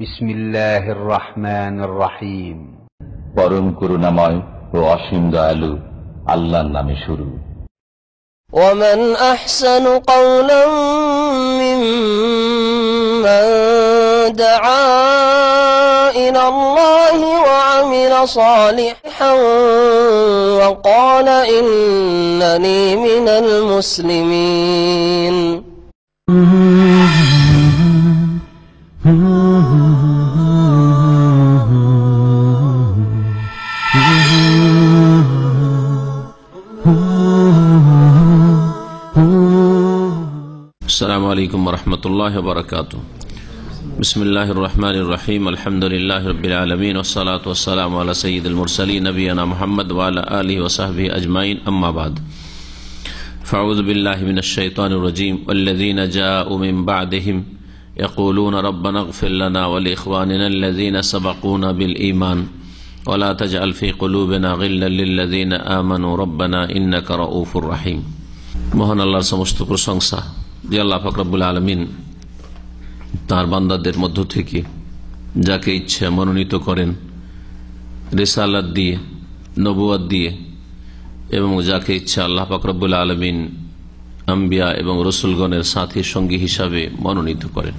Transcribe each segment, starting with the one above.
বিসমিল্লাহির রহমানির রহিম। পরম করুণাময় ও অসীম দয়ালু আল্লাহর নামে শুরু। ومن أحسن قولا ممن دعا إلى الله وعمل صالحا وقال إنني من المسلمين। السلام عليكم ورحمة الله وبركاته. بسم الله الرحمن الرحيم. الحمد لله رب العالمين والصلاة والسلام على سيد المرسلين نبينا محمد وعلى آله وصحبه أجمعين. أما بعد فأعوذ بالله من الشيطان الرجيم. والذين جاءوا من بعدهم يقولون ربنا اغفر لنا ولإخواننا الذين سبقونا بالإيمان ولا تجعل في قلوبنا غلا للذين آمنوا ربنا إنك رؤوف رحيم. মহান আল্লাহর সমস্ত প্রশংসা যে আল্লাহ পাক রব্বুল আলামিন তার বান্দাদের মধ্য থেকে যাকে ইচ্ছা মনোনীত করেন রিসালাত দিয়ে, নবুয়ত দিয়ে, এবং যাকে ইচ্ছা আল্লাহ পাক রব্বুল আলামিন আম্বিয়া এবং রসুলগণের সাথী সঙ্গী হিসাবে মনোনীত করেন।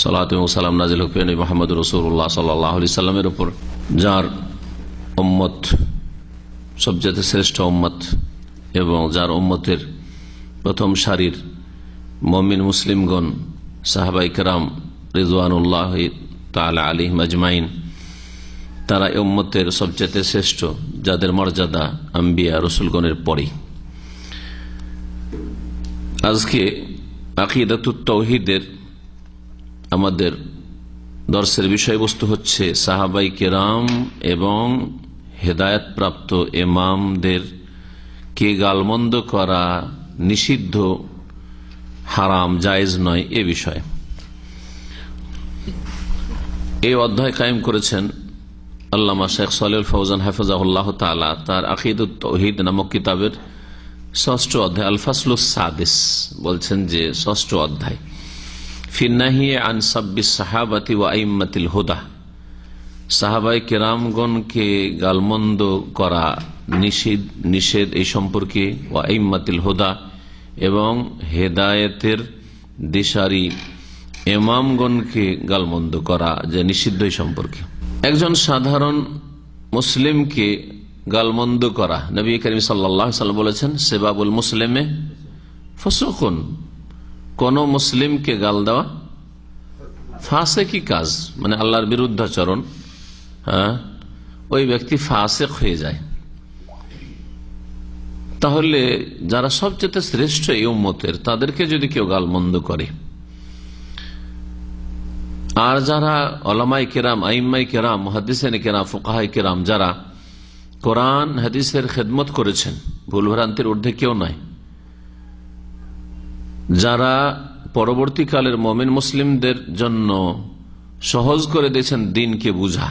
সালাত এবং সালাম নাজিল হোক নবী মুহাম্মদ রাসূলুল্লাহ সাল্লাল্লাহু আলাইহি সাল্লামের উপর, যার উম্মত সবচেয়ে শ্রেষ্ঠ উম্মত এবং যার উম্মতের প্রথম সারির মুমিন মুসলিমগণ সাহাবায়ে কেরাম রিজওয়ানুল্লাহ তাআলা আলাইহিম আজমাইন, তারা এই উম্মতের সবচেয়ে শ্রেষ্ঠ, যাদের মর্যাদা আম্বিয়া রাসূলগণের পরে। আজকে আকীদাতুত তাওহীদের আমাদের দর্শের বিষয়বস্তু হচ্ছে সাহাবায়ে কেরাম এবং হেদায়েতপ্রাপ্ত ইমামদের কে গালমন্দ করা নিষিদ্ধ, হারাম, জায়েজ নয় এ বিষয়ে। এই অধ্যায় কায়েম করেছেন আল্লামা শেখ সালেহ ফৌজান হাফিজাহুল্লাহ তাআলা তার আকীদাতুত তাওহীদ নামক কিতাবের ৬ষ্ঠ অধ্যায় আল ফাসলুস সাদিস, বলছেন যে ৬ষ্ঠ অধ্যায় ফিন নাহি আন সাব্বিস সাহাবাতি ওয়া আইম্মাতিল হুদা, সাহাবায়ে কেরামগণকে গালমন্দ করা নিষেধ এই সম্পর্কে, ওয়া আইম্মাতিল হুদা এবং হেদায়েতের দিশারি ইমামগণকে গালমন্দ করা যে নিষিদ্ধ এই সম্পর্কে। একজন সাধারণ মুসলিমকে গালমন্দ করা, নবী করিম সাল্লাল্লাহু আলাইহি ওয়াসাল্লাম বলেছেন সিবাবুল মুসলিমে ফুসুকুন, কোন মুসলিমকে গাল দেওয়া ফাসিকি কাজ, মানে আল্লাহর বিরুদ্ধাচরণ। ওই ব্যক্তি ফাসিক হয়ে যায়। তাহলে যারা সবচেয়ে শ্রেষ্ঠ এই উম্মতের, তাদেরকে যদি কেউ গালমন্দ করে, আর যারা উলামায়ে কেরাম, আইম্মায়ে কেরাম, মুহাদ্দিসিনে কেরাম, ফুকাহায়ে কেরাম, যারা কোরআন হাদিসের খেদমত করেছেন, ভুল ভ্রান্তির ঊর্ধ্বে কেউ নাই, যারা পরবর্তীকালের মুমিন মুসলিমদের জন্য সহজ করে দিয়েছেন দ্বীনকে বুঝা,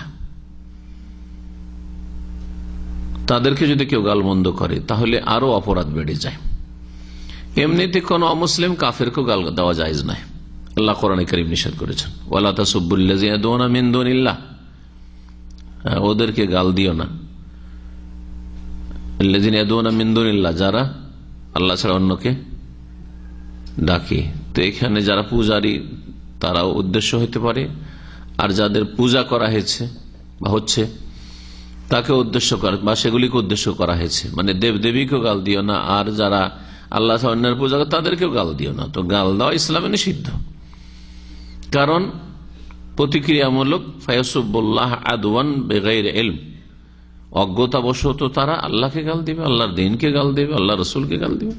তাদেরকে যদি কেউ গালমন্দ করে তাহলে আরো অপরাধ বেড়ে যায়। এমনিতে কোন অমুসলিম কাফেরকে গাল দেওয়া জায়েজ নয়। আল্লাহ কোরআনে কারীম নিষেধ করেছেন ওয়ালা তাসুব্বুল্লাযিনা ইয়াদউনা মিন দুনিল্লাহ, ওদেরকে গাল দিও না। আল্লাযিনা ইয়াদউনা মিন দুনিল্লাহ, যারা আল্লাহ ছাড়া অন্যকে ডাকে। তো এখানে যারা পূজারী তারাও উদ্দেশ্য হতে পারে, আর যাদের পূজা করা হয়েছে বা হচ্ছে তাকে উদ্দেশ্য করা বা সেগুলিকে উদ্দেশ্য করা হয়েছে, মানে দেব দেবীকেও গাল দিও না, আর যারা আল্লাহ অন্যের পূজা করে তাদেরকেও গাল দিও না। তো গাল দেওয়া ইসলামে নিষিদ্ধ, কারণ প্রতিক্রিয়ামূলক ফায়াসুবুল্লাহ আদওয়ান বিগাইরি ইলম, অজ্ঞতাবশত তারা আল্লাহকে গাল দিবে, আল্লাহর দ্বীনকে গাল দিবে, আল্লাহ রসুলকে গাল দিবে।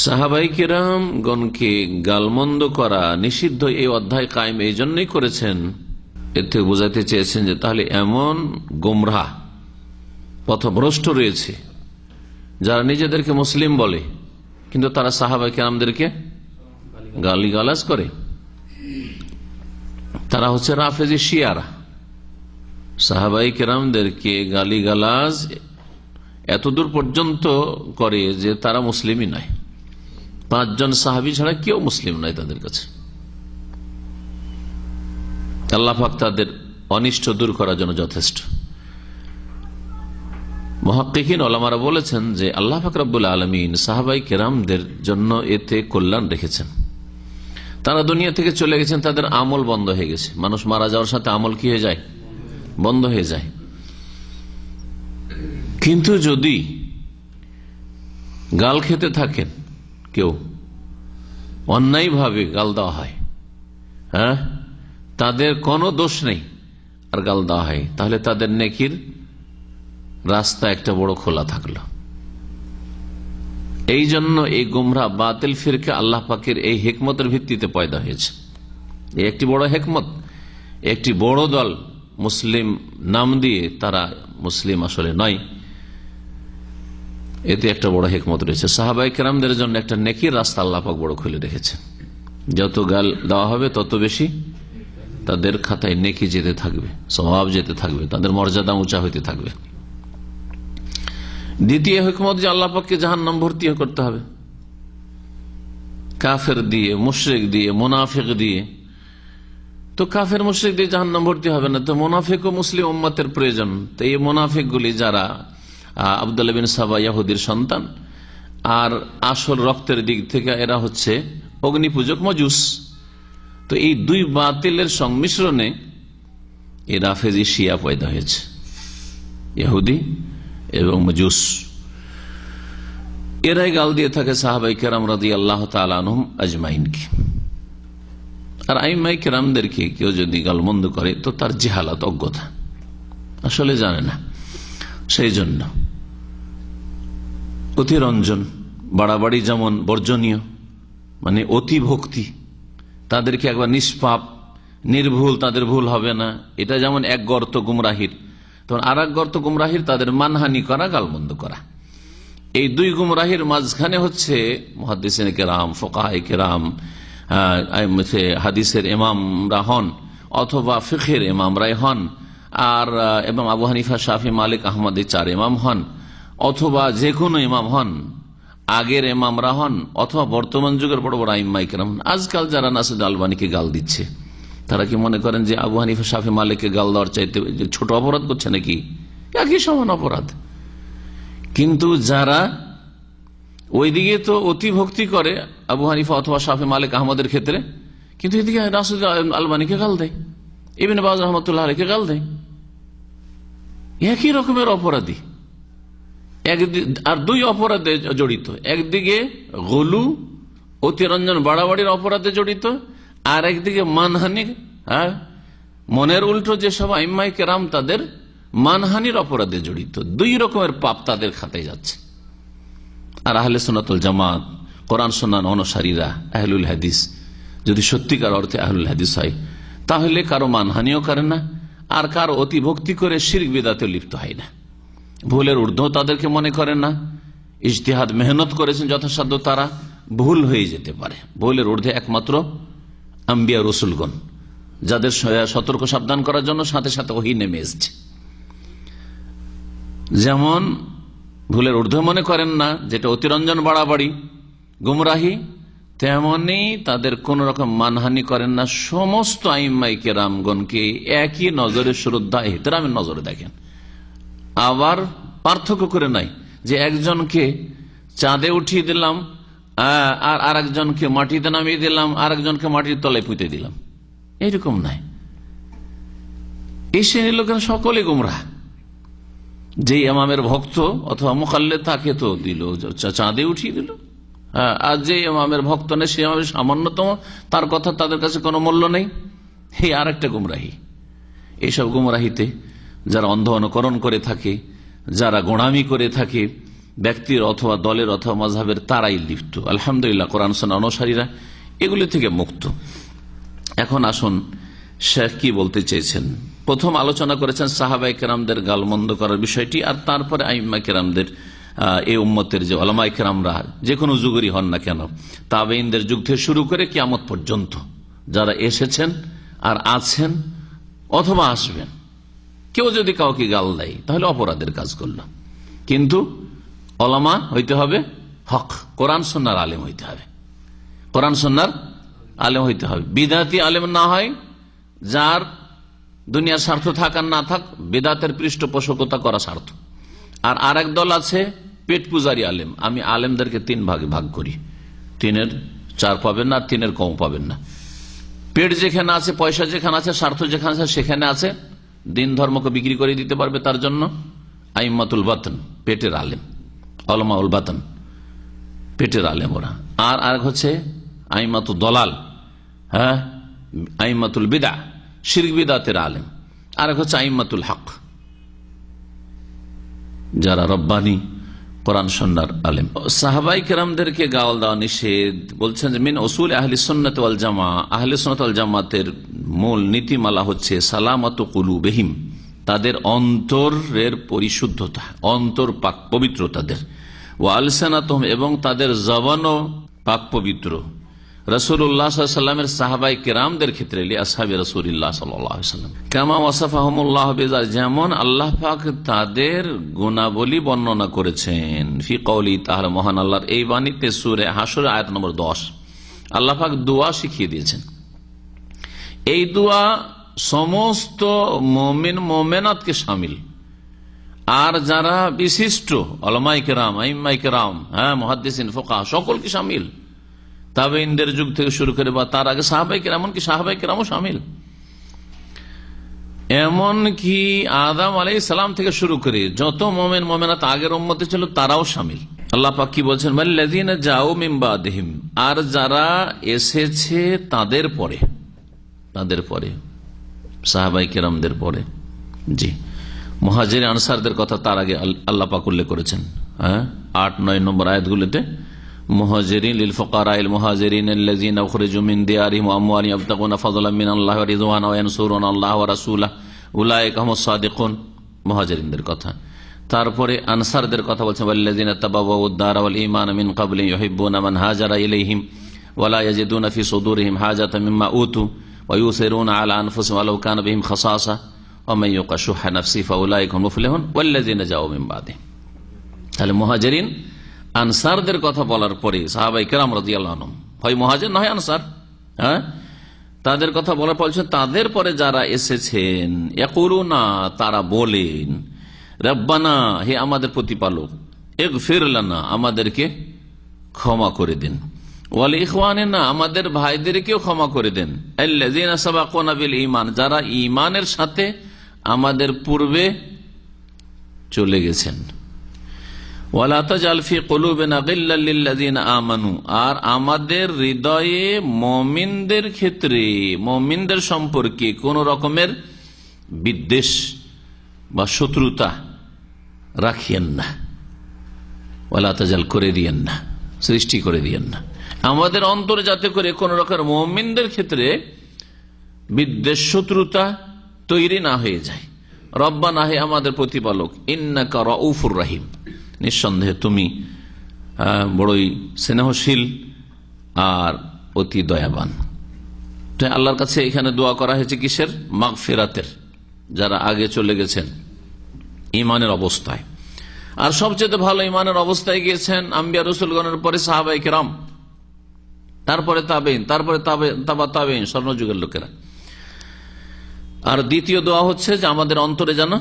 সাহাবায়ে কেরামগণকে গালমন্দ করা নিষিদ্ধ এই অধ্যায় কায়েম এই জন্যই করেছেন, এতে বোঝাতে চেয়েছেন যে তাহলে এমন গোমরাহ পথভ্রষ্ট রয়েছে যারা নিজেদেরকে মুসলিম বলে কিন্তু তারা সাহাবায়ে কেরামদেরকে গালিগালাজ করে। তারা হচ্ছে রাফেজি শিয়ারা। সাহাবায়ে কেরামদেরকে গালিগালাজ এতদূর পর্যন্ত করে যে তারা মুসলিমই নয়। 5 জন সাহাবী ছাড়া কেউ মুসলিম নয় তাদের কাছে। আল্লাহ পাক তাদের অনিষ্ট দূর করার জন্য যথেষ্ট। মুহাক্কিকিন ওলামারা বলেছেন যে আল্লাহ পাক রব্বুল আলামিন সাহাবাই কেরামদের জন্য এতে কল্যাণ রেখেছেন। তারা দুনিয়া থেকে চলে গেছেন, তাদের আমল বন্ধ হয়ে গেছে। মানুষ মারা যাওয়ার সাথে আমল কি হয়ে যায়? বন্ধ হয়ে যায়। কিন্তু যদি গাল খেতে থাকেন, কেউ অন্যায়ভাবে গাল দেওয়া হয়, হ্যাঁ, তাদের কোনো দোষ নেই আর গাল দেওয়া হয়, তাহলে তাদের নেকির রাস্তা একটা বড় খোলা থাকলো। এই জন্য এই গুমরাহ বাতিল ফিরকা আল্লাহ পাকের এই হিকমতের ভিত্তিতে পয়দা হয়েছে। এই একটি বড় হিকমত। একটি বড় দল মুসলিম নাম দিয়ে তারা মুসলিম আসলে নয়, এতে একটা বড় হিকমত রয়েছে। সাহাবায়ে কেরামদের জন্য একটা নেকির রাস্তা আল্লাহ পাক বড় খুলে রেখেছে। যত গাল দেওয়া হবে তত বেশি তাদের খাতায় নেকি যেতে থাকবে, সওয়াব যেতে থাকবে, তাদের মর্যাদা উঁচা হইতে থাকবে। দ্বিতীয় হিকমত যে আল্লাহ পাককে জাহান্নাম ভর্তি করতে হবে, কাফের দিয়ে, মুশরিক দিয়ে, মুনাফিক দিয়ে। তো কাফের মুশরিক দিয়ে জাহান্নাম ভর্তি হবে না, তো মুনাফিক ও মুসলিম উম্মতের প্রয়োজন। তো এই মুনাফিক গুলি যারা আব্দুল্লাহ বিন সাবা ইয়াহুদির সন্তান, আর আসল রক্তের দিক থেকে এরা হচ্ছে অগ্নিপূজক মজুস। তো এই দুই বাতিলের সংমিশ্রণে এই রাফেজি শিয়া পয়দা হয়েছে, ইহুদি এবং মজুস। এরাই গাল দিয়ে থাকে সাহাবাই কেরাম রাদিয়াল্লাহু তাআলা আনহুম আজমাইনকে। আর আইম্মাই কেরামদেরকে কেউ যদি গালমন্দ করে তো তার জাহালাত, অজ্ঞতা, আসলে জানে না। সেই জন্য অতিরঞ্জন, বাড়াবাড়ি যেমন বর্জনীয়, মানে অতি ভক্তি, তাদেরকে একবার নিষ্পাপ নির্ভুল, তাদের ভুল হবে না, এটা যেমন এক গর্ত গুমরাহির, তখন আর এক গর্ত গুমরাহির তাদের মানহানি করা, গালমন্দ করা। এই দুই গুমরাহির মাঝখানে হচ্ছে মুহাদ্দিসিনে কেরাম, ফুকাহায়ে কেরাম, হাদিসের ইমামরা হন অথবা ফিকহের ইমামরাই হন, আর এবং আবু হানিফা, শাফি, মালিক, আহমদ, এই চার ইমাম হন, অথবা যে কোনো ইমাম হন, আগের ইমামরা হন, অথবা বর্তমান যুগের বড় বড় আইম্মায়ে কেরাম। আজকাল যারা নাসির আলবানীকে গাল দিচ্ছে, তারা কি মনে করেন যে আবু হানিফা, শাফি, মালিককে গাল দেওয়ার চাইতে ছোট অপরাধ করছে নাকি? একই সমান অপরাধ। কিন্তু যারা ওইদিকে তো অতি ভক্তি করে আবু হানিফা অথবা শাফি, মালিক, আহমদের ক্ষেত্রে, কিন্তু এদিকে নাসির আলবানীকে গাল দেয়, ইবনে বাজ রহমতুল্লাহ আলাইহিকে গাল দেয়, একই রকমের অপরাধী। আর দুই অপরাধে জড়িত, একদিকে গলু, অতিরঞ্জন, বাড়াবাড়ির অপরাধে জড়িত, আর একদিকে মানহানি, হ্যাঁ, মনের উল্টো যেসব আইম্মায়ে কেরাম তাদের মানহানির অপরাধে জড়িত। দুই রকমের পাপ তাদের খাতায় যাচ্ছে। আর আহলে সুন্নাতুল জামাত, কোরআন সুন্নাহ অনুসারীরা, আহলুল হাদিস, যদি সত্যিকার অর্থে আহলুল হাদিস হয়, তাহলে কারো মানহানিও করে না, আর কারো অতি ভক্তি করে শিরক বিদআতে লিপ্ত হয় না। ভুলের ঊর্ধ্ব তাদেরকে মনে করেন না। ইজতিহাদ, মেহনত করেছেন যথাসাধ্য, তারা ভুল হয়ে যেতে পারে। ভুলের ঊর্ধ্বে একমাত্র আম্বিয়া রসুলগণ, যাদের সতর্ক সাবধান করার জন্য সাথে সাথে ওহী নেমে এসেছে। যেমন ভুলের ঊর্ধ্বে মনে করেন না, যেটা অতিরঞ্জন, বাড়াবাড়ি, গুমরাহি, তেমনি তাদের কোন রকম মানহানি করেন না। সমস্ত আইম্মায়ে কেরামগণকে একই নজরে, শ্রদ্ধা, ইহতিরামের নজরে দেখেন। আবার পার্থক্য করে নাই যে একজনকে চাঁদে উঠিয়ে দিলাম আর আরেকজনকে মাটিতে নামিয়ে দিলাম, আরেকজনকে মাটির তলায় পুঁতে দিলাম, এইরকম নাই। এই শ্রেণীর লোকেরা সকলে গুমরাহ। যে ইমামের ভক্ত অথবা মুকাল্লিদ, তাকে তো দিল চাঁদে উঠিয়ে দিল, আর যে ইমামের ভক্ত নেই, সে ইমামের সামান্যতম, তার কথা তাদের কাছে কোনো মূল্য নেই, এই আর একটা গুমরাহি। এইসব গুমরাহিতে যারা অন্ধ অনুকরণ করে থাকে, যারা গোঁড়ামি করে থাকে, ব্যক্তির অথবা দলের অথবা মাযহাবের, তারাই লিপ্ত। আলহামদুলিল্লাহ, কোরআন সুন্নাহ অনুসারীরা এগুলি থেকে মুক্ত। এখন আসুন শেখ কি বলতে চেয়েছেন। প্রথম আলোচনা করেছেন সাহাবায়ে কেরামদের গালমন্দ করার বিষয়টি, আর তারপরে আইম্মায়ে কেরামদের, এই উম্মতের যে উলামায়ে কেরামরা যে কোনো যুগেরই হন না কেন, তাবেঈনদের যুগ থেকে শুরু করে কিয়ামত পর্যন্ত যারা এসেছেন আর আছেন অথবা আসবেন, কেউ যদি কাউকে গাল দেয় তাহলে অপরাধের কাজ করল। কিন্তু উলামা হইতে হবে হক, কোরআন সুন্নাহর আলেম হইতে হবে, কোরআন সুন্নাহর আলেম হইতে হবে। বিদআতি আলেম না হয়, যার দুনিয়ার স্বার্থ থাক আর না থাক, বেদাতের পৃষ্ঠপোষকতা করা স্বার্থ। আর আরেক দল আছে পেট পূজারী আলেম। আমি আলেমদেরকে 3 ভাগে ভাগ করি, 3-এর 4 পাবেন না, 3-এর কম পাবেন না। পেট যেখানে আছে, পয়সা যেখানে আছে, স্বার্থ যেখানে আছে, সেখানে আছে দিন ধর্মকে বিক্রি করে দিতে পারবে, তার জন্য আইম্মাতুল বাতন, পেটের আলেম, উলামাউল বাতন, পেটের আলেম ওরা। আর আরেক হচ্ছে আইম্মাতুল দলাল, হ্যাঁ, আইম্মাতুল বিদা, শিরক বিদাতের আলেম। আরেক হচ্ছে আইম্মাতুল হক, যারা রব্বানি কোরআন সুন্নাহর আলেম। সাহাবাই কেরামদেরকে গাওয়াল দেওয়া নিষেধ। বলছেন যে মিন উসুল আহলি সুন্নাত ওয়াল জামা, আহলি সুন্নাত ওয়াল জামাতের মূল নীতিমালা হচ্ছে সালামাতু কুলুবিহিম, তাদের অন্তরের পরিশুদ্ধতা, অন্তর পাক পবিত্র তাদের, ওয়া আলসানাতুহুম, এবং তাদের জবানও পাক পবিত্র। রাসূলুল্লাহ সাল্লাল্লাহু আলাইহি ওয়াসাল্লামের সাহাবায়ে কেরামদের ক্ষেত্রে আসহাবে রাসূলুল্লাহ সাল্লাল্লাহু আলাইহি ওয়াসাল্লাম কামা ওয়াসাফাহুমুল্লাহ বিযা, যেমন আল্লাহ পাক তাদের গুণাবলী বর্ণনা করেছেন ফি কওলি তাআলা, মহান আল্লাহর এই বাণীতে সূরা হাশর আয়াত নম্বর 10। আল্লাহ পাক দোয়া শিখিয়ে দিয়েছেন। এই দোয়া সমস্ত মুমিন মুমিনাতকে শামিল, আর যারা বিশিষ্ট উলামায়ে কেরাম, আইম্মায়ে কেরাম, হ্যাঁ, মুহাদ্দিসিন, ফুকাহা, সকলকে শামিল। তাবেঈনদের যুগ থেকে শুরু করে বা তার আগে সাহাবায়ে কেরাম, এমনকি সাহাবায়ে কেরামও শামিল, এমনকি আদম আলাইহিস সালাম থেকে শুরু করে যত মুমিন মুমিনাত আগের উম্মতে ছিল তারাও শামিল। আল্লাহ পাক কি বলছেন, ওয়াল্লাযিনা জাউ মিন বাদিহিম, আর যারা এসেছে তাদের পরে, তাদের পরে সাহাবায়ে কেরামদের পরে, জি, মুহাজির আনসারদের কথা তার আগে আল্লাহ পাক উল্লেখ করেছেন, হ্যাঁ, 8-9 নম্বর আয়াতগুলোতে। মুহাজিরিন লিল ফুকারাইল মুহাজিরিন আল্লাযিনা উখরিজু মিন দিয়ারিহিম ওয়া আমওয়ালিহিম ইয়াবতাগুনা ফাদলাম মিনাল্লাহি ওয়া রিদওয়ানা ওয়া ইয়ানসুরুনা আল্লাহ ওয়া রাসূলাহু উলাইকা হুমুস সাদিকুন, মুহাজিরিনদের কথা। তারপরে আনসারদের কথা বলছেন, ওয়াল্লাযিনা তাবাওয়াউদ দারা ওয়াল ঈমানা মিন ক্বাবলি ইউহিব্বুনা মান হাজারা ইলাইহিম ওয়া লা ইয়াজিদুনা ফি সুদুরিহিম হাজাতাম মিম্মা উতু ওয়া ইউসিরুনা আলা আনফুসিহিম ওয়ালাউ কানা বিহিম খাসাসা ওয়া মান ইউকা শুহা নাফসিহি ফাউলাইকা হুমুল মুফলিহুন ওয়াল্লাযিনা জাউ মিন বাদিহিম। তাহলে মুহাজিরিন আনসারদের কথা বলার পরে সাহাবায়ে কেরাম রাদিয়াল্লাহু আনহুম, হয় মুহাজির না হয় আনসার, হ্যাঁ, তাদের কথা বলার পর তাদের পরে যারা এসেছেন, ইয়াকুলুনা, তারা বলেন, রব্বানা, হে আমাদের প্রতিপালক, ইগফির লানা, আমাদেরকে ক্ষমা করে দেন, ওয়াল ইখওয়ানিনা, আমাদের ভাইদেরকেও ক্ষমা করে দেন, আল্লাযিনা সাবাকুনা বিল ঈমান, যারা ঈমানের সাথে আমাদের পূর্বে চলে গেছেন, ওয়ালা তাজাল ফি কুলুবিনা গিল্লাল লিল্লাযিনা আমানু, আর আমাদের হৃদয়ে মুমিনদের ক্ষেত্রে, মুমিনদের সম্পর্কে কোন রকমের বিদ্বেষ বা শত্রুতা রাখিয়েন না, ওয়ালা তাজাল করে দিয়েন না, সৃষ্টি করে দিয়েন না, আমাদের অন্তরে যাতে করে কোন রকমের মুমিনদের ক্ষেত্রে বিদ্বেষ শত্রুতা তৈরি না হয়ে যায়। রব্বানা, হে আমাদের প্রতিপালক, ইন্নাকা রাউফুর রহিম, নিঃসন্দেহে তুমি বড়ই স্নেহশীল আর অতি দয়াবান। তো আল্লাহর কাছে এখানে দোয়া করা হয়েছে কিসের? মাগফিরাতের, যারা আগে চলে গেছেন ইমানের অবস্থায়। আর সবচেয়ে ভালো ইমানের অবস্থায় গিয়েছেন আম্বিয়া রাসূলগণের পরে সাহাবায়ে কেরাম, তারপরে তাবেঈন, তারপরে তাবা তাবেঈন, স্বর্ণযুগের লোকেরা। আর দ্বিতীয় দোয়া হচ্ছে যে আমাদের অন্তরে যেন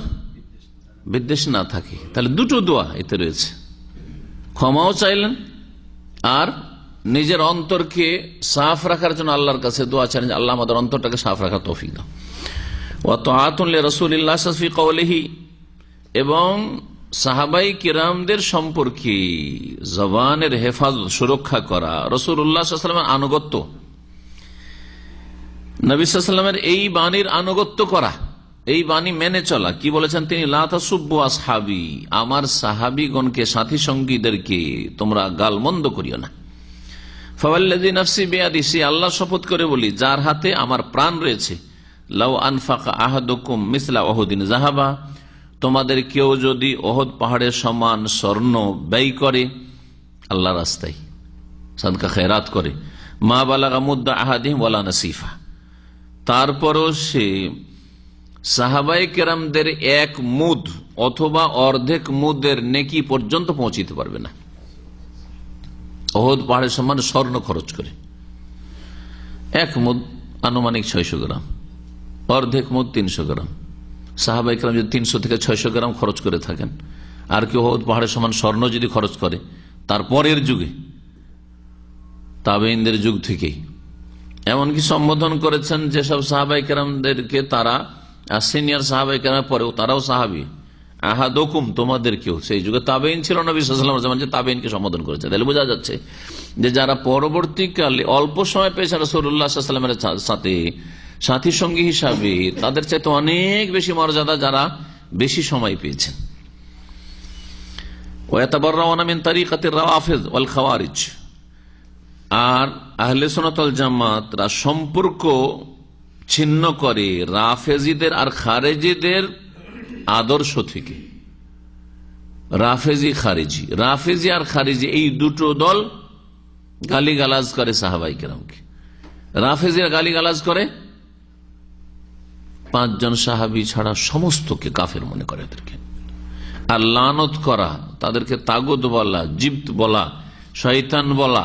বিদ্বেষ না থাকে। তাহলে দুটো দোয়া এতে রয়েছে, ক্ষমাও চাইলেন আর নিজের অন্তরকে সাফ রাখার জন্য আল্লাহর কাছে দোয়া চাইলেন, আল্লাহ আমাদের অন্তরটাকে সাফ রাখার তৌফিক দাও। ওয়া তাআতুন লিরাসূলিল্লাহ ফি কওলিহি, এবং সাহাবাই কিরামদের সম্পর্কে জবানের হেফাজত, সুরক্ষা করা, রাসূলুল্লাহ সাল্লাল্লাহু আলাইহি ওয়াসাল্লামের আনুগত্য, নবী সাল্লাল্লাহু আলাইহি ওয়াসাল্লামের এই বাণীর আনুগত্য করা, এই বাণী মেনে চলা। কি বলেছেন তিনি? লা তাসুব্বু আসহাবি, আমার সাহাবীগণকে, সাথী সঙ্গীদেরকে তোমরা গালমন্দ করিও না। ফাওয়াল্লাযী নাফসি বিয়াদিহি, আল্লাহ শপথ করে বলি যার হাতে আমার প্রাণ রয়েছে, লাউ আনফাকা আহাদুকুম মিসলা উহুদিন যাহাবা, তোমাদের কেউ যদি উহুদ পাহাড়ের সমান স্বর্ণ ব্যয় করে আল্লাহর রাস্তায়, সাদকা খেরাত করে, মা বালাগা মুদ্দা আহাদিহিম ওয়ালা নাসিফা, তারপরও সে সাহাবায়ে কেরামদের এক মুদ অথবা অর্ধেক মুদের নেকি পর্যন্ত পৌঁছিতে পারবে না। উহুদ পাহাড়ের সমান স্বর্ণ খরচ করে, এক মুদ আনুমানিক 600 গ্রাম, অর্ধেক মুদ 300 গ্রাম। সাহাবায়ে কেরাম যদি 300 থেকে 600 গ্রাম খরচ করে থাকেন, আর কেউ পাহাড়ের সমান স্বর্ণ যদি খরচ করে, তারপরের যুগে তাবেঈনদের যুগ থেকেই এমনকি সম্বোধন করেছেন যেসব সাহাবায়ে কেরামদেরকে, তারা সিনিয়র সাহাবায়ে কেরামের পরেও তারাও সাহাবী, আহাদুকুম তোমাদের কেউ, সেই যুগে তাবেঈন ছিল নবী সাল্লাল্লাহু আলাইহি ওয়াসাল্লাম যে তাবেঈনকে সম্বোধন করেছে। তাহলে বোঝা যাচ্ছে যে যারা পরবর্তীকালে অল্প সময় পেয়েছে রাসূলুল্লাহ সাল্লাল্লাহু আলাইহি ওয়াসাল্লামের সাথে সাথী সঙ্গী হিসাবে, তাদের চাইতে অনেক বেশি মর্যাদা যারা বেশি সময় পেয়েছেন। ওয়াতাবাররাউনা মিন তারিকাতির রাওয়াফিজ ওয়াল খাওয়ারিজ, আর আহলে সুন্নাত ওয়াল জামাতরা সম্পর্ক ছিন্ন করে রাফেজিদের আর খারেজিদের আদর্শ থেকে। রাফেজি আর খারেজি এই দুটো দল গালিগালাজ করে সাহাবায়ে কেরামকে। রাফেজিরা গালিগালাজ করে 5 জন সাহাবী ছাড়া সমস্তকে কাফের মনে করে এদেরকে, আর লানত করা, তাদেরকে তাগুত বলা, জিপ্ত বলা, শয়তান বলা,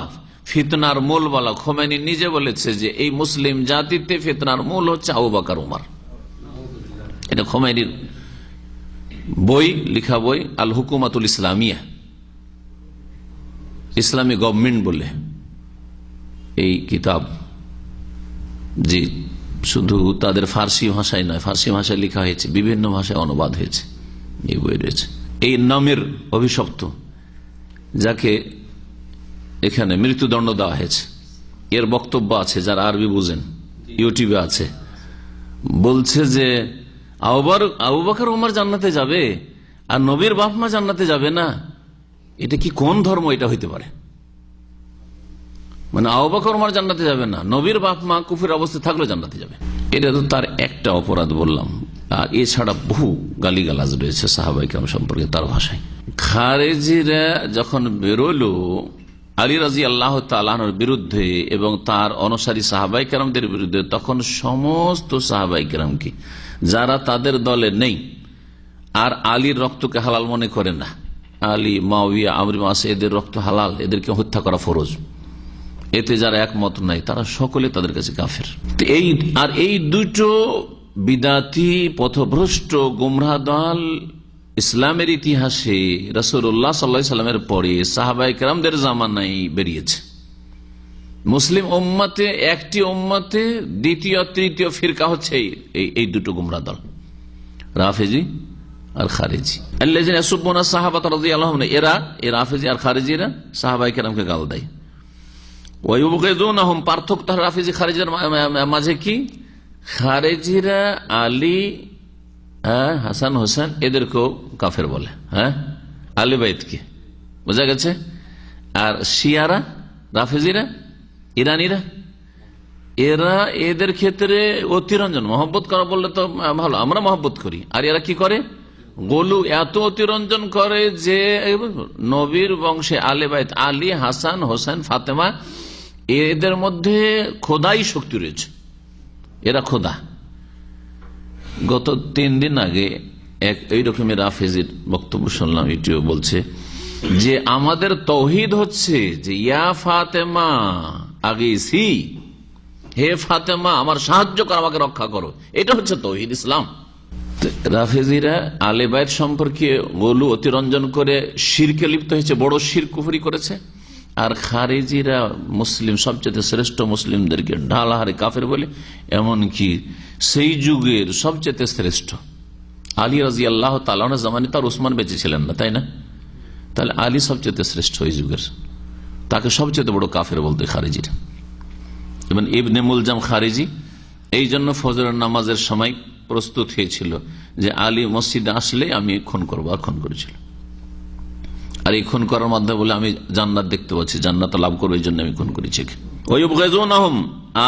ফিতনার মূল বলা। খোমেনি নিজে বলেছে যে এই মুসলিম জাতিতে ফিতনার মূল হচ্ছে আবু বকর উমর। এটা খোমেনির বই, লিখা বই আল হুকুমাতুল ইসলামিয়া, ইসলামী গভর্নমেন্ট বলে এই কিতাব। জি, শুধু তাদের ফার্সি ভাষায় নয়, ফার্সি ভাষায় লেখা হয়েছে, বিভিন্ন ভাষায় অনুবাদ হয়েছে, এই বই রয়েছে। এই নামের অভিশপ্ত, যাকে এখানে মৃত্যুদণ্ড দেওয়া হয়েছে, এর বক্তব্য আছে, যারা আরবি বুঝেন ইউটিউবে আছে, বলছে যে আবু বকর উমর জান্নাতে যাবে আর নবীর বাপ মা জান্নাতে যাবে না। এটা কি কোন ধর্ম এটা হইতে পারে? মানে আবু বকর উমর জান্নাতে যাবে না, নবীর বাপ মা কুফরের অবস্থায় থাকলে জান্নাতে যাবে। এটা তো তার একটা অপরাধ বললাম, আর এছাড়া বহু গালিগালাজ রয়েছে সাহাবায়ে কেরাম সম্পর্কে তার ভাষায়। খারেজিরা যখন বেরোলো আলী রাদিয়াল্লাহু তাআলা আনহুর বিরুদ্ধে এবং তার অনুসারী সাহাবায়ে কেরামদের বিরুদ্ধে, তখন সমস্ত সাহাবায়ে কেরামকে যারা তাদের দলে নেই আর আলীর রক্তকে হালাল মনে করে না, আলী, মুআবিয়া, আমর ইবনে আস এদের রক্ত হালাল, এদেরকে হত্যা করা ফরজ, এতে যারা একমত নাই তারা সকলে তাদের কাছে কাফের। এই দুটো বিদাতি পথভ্রষ্ট গুমরাহ দল ইসলামের ইতিহাসে রাসূলুল্লাহ সাল্লাল্লাহু আলাইহি ওয়াসাল্লামের পরে সাহাবায়ে কেরামদের জামানায় বেরিয়েছে। মুসলিম উম্মতে, একটি উম্মতে দ্বিতীয় তৃতীয় ফিরকা হচ্ছে এই দুটো গুমরাহ দল, রাফেজি আর খারেজি। আল্লাযিনা ইয়াসুবুনা সাহাবাতা রাদিয়াল্লাহু আনহুম, এরা এই রাফেজি আর খারেজিরা সাহাবায়ে কেরামকে গাল দেয়। ওয়া ইউবগিদুনহুম, পার্থক্য রাফেজি খারেজির মাঝে কি? খারেজিরা আলী, হাসান হোসেন এদেরকেও কাফের বলে, আহলে বাইতকে, বোঝা গেছে। আর শিয়ারা, রাফেজিরা, ইরানিরা, এরা এদের ক্ষেত্রে অতিরঞ্জন, মহব্বত করা বললে তো ভালো, আমরা মহব্বত করি, আর এরা কি করে? গোলু, এত অতিরঞ্জন করে যে নবীর বংশে আহলে বাইত, আলী, হাসান, হোসেন, ফাতেমা, এদের মধ্যে খোদাই শক্তি রয়েছে, এরা খোদা। গত 3 দিন আগে এইরকমের রাফেজির বক্তব্য শুনলাম, ইউটিউব বলছে যে আমাদের তৌহিদ হচ্ছে যে ইয়া ফাতেমা আগিসি, হে ফাতেমা আমার সাহায্য করো, আমাকে রক্ষা করো, এটা হচ্ছে তৌহিদ ইসলাম। রাফেজিরা আহলে বাইত সম্পর্কে গোলু অতিরঞ্জন করে শিরকে লিপ্ত হয়েছে, বড় শিরক কুফরি করেছে। আর খারেজিরা মুসলিম সবচেয়ে শ্রেষ্ঠ মুসলিমদেরকে ঢালাহারে কাফের বলে, এমনকি সেই যুগের সবচেয়ে শ্রেষ্ঠ আলী রাদিয়াল্লাহু তাআলা আনহু জামানে তার উসমান বেঁচে ছিলেন না, তাই না? তাহলে আলী সবচেয়ে শ্রেষ্ঠ ওই যুগের, তাকে সবচেয়ে বড় কাফের বলতে খারেজিরা। এবং ইবনে মুলজাম খারেজি এই জন্য ফজরের নামাজের সময় প্রস্তুত হয়েছিল যে আলী মসজিদে আসলে আমি খুন করবো, আর খুন করেছিল। আর এই খুন করার মাধ্যমে বলে আমি জান্নাত দেখতে পাচ্ছি, জান্নাত লাভ করবো, এই জন্য আমি খুন করেছি।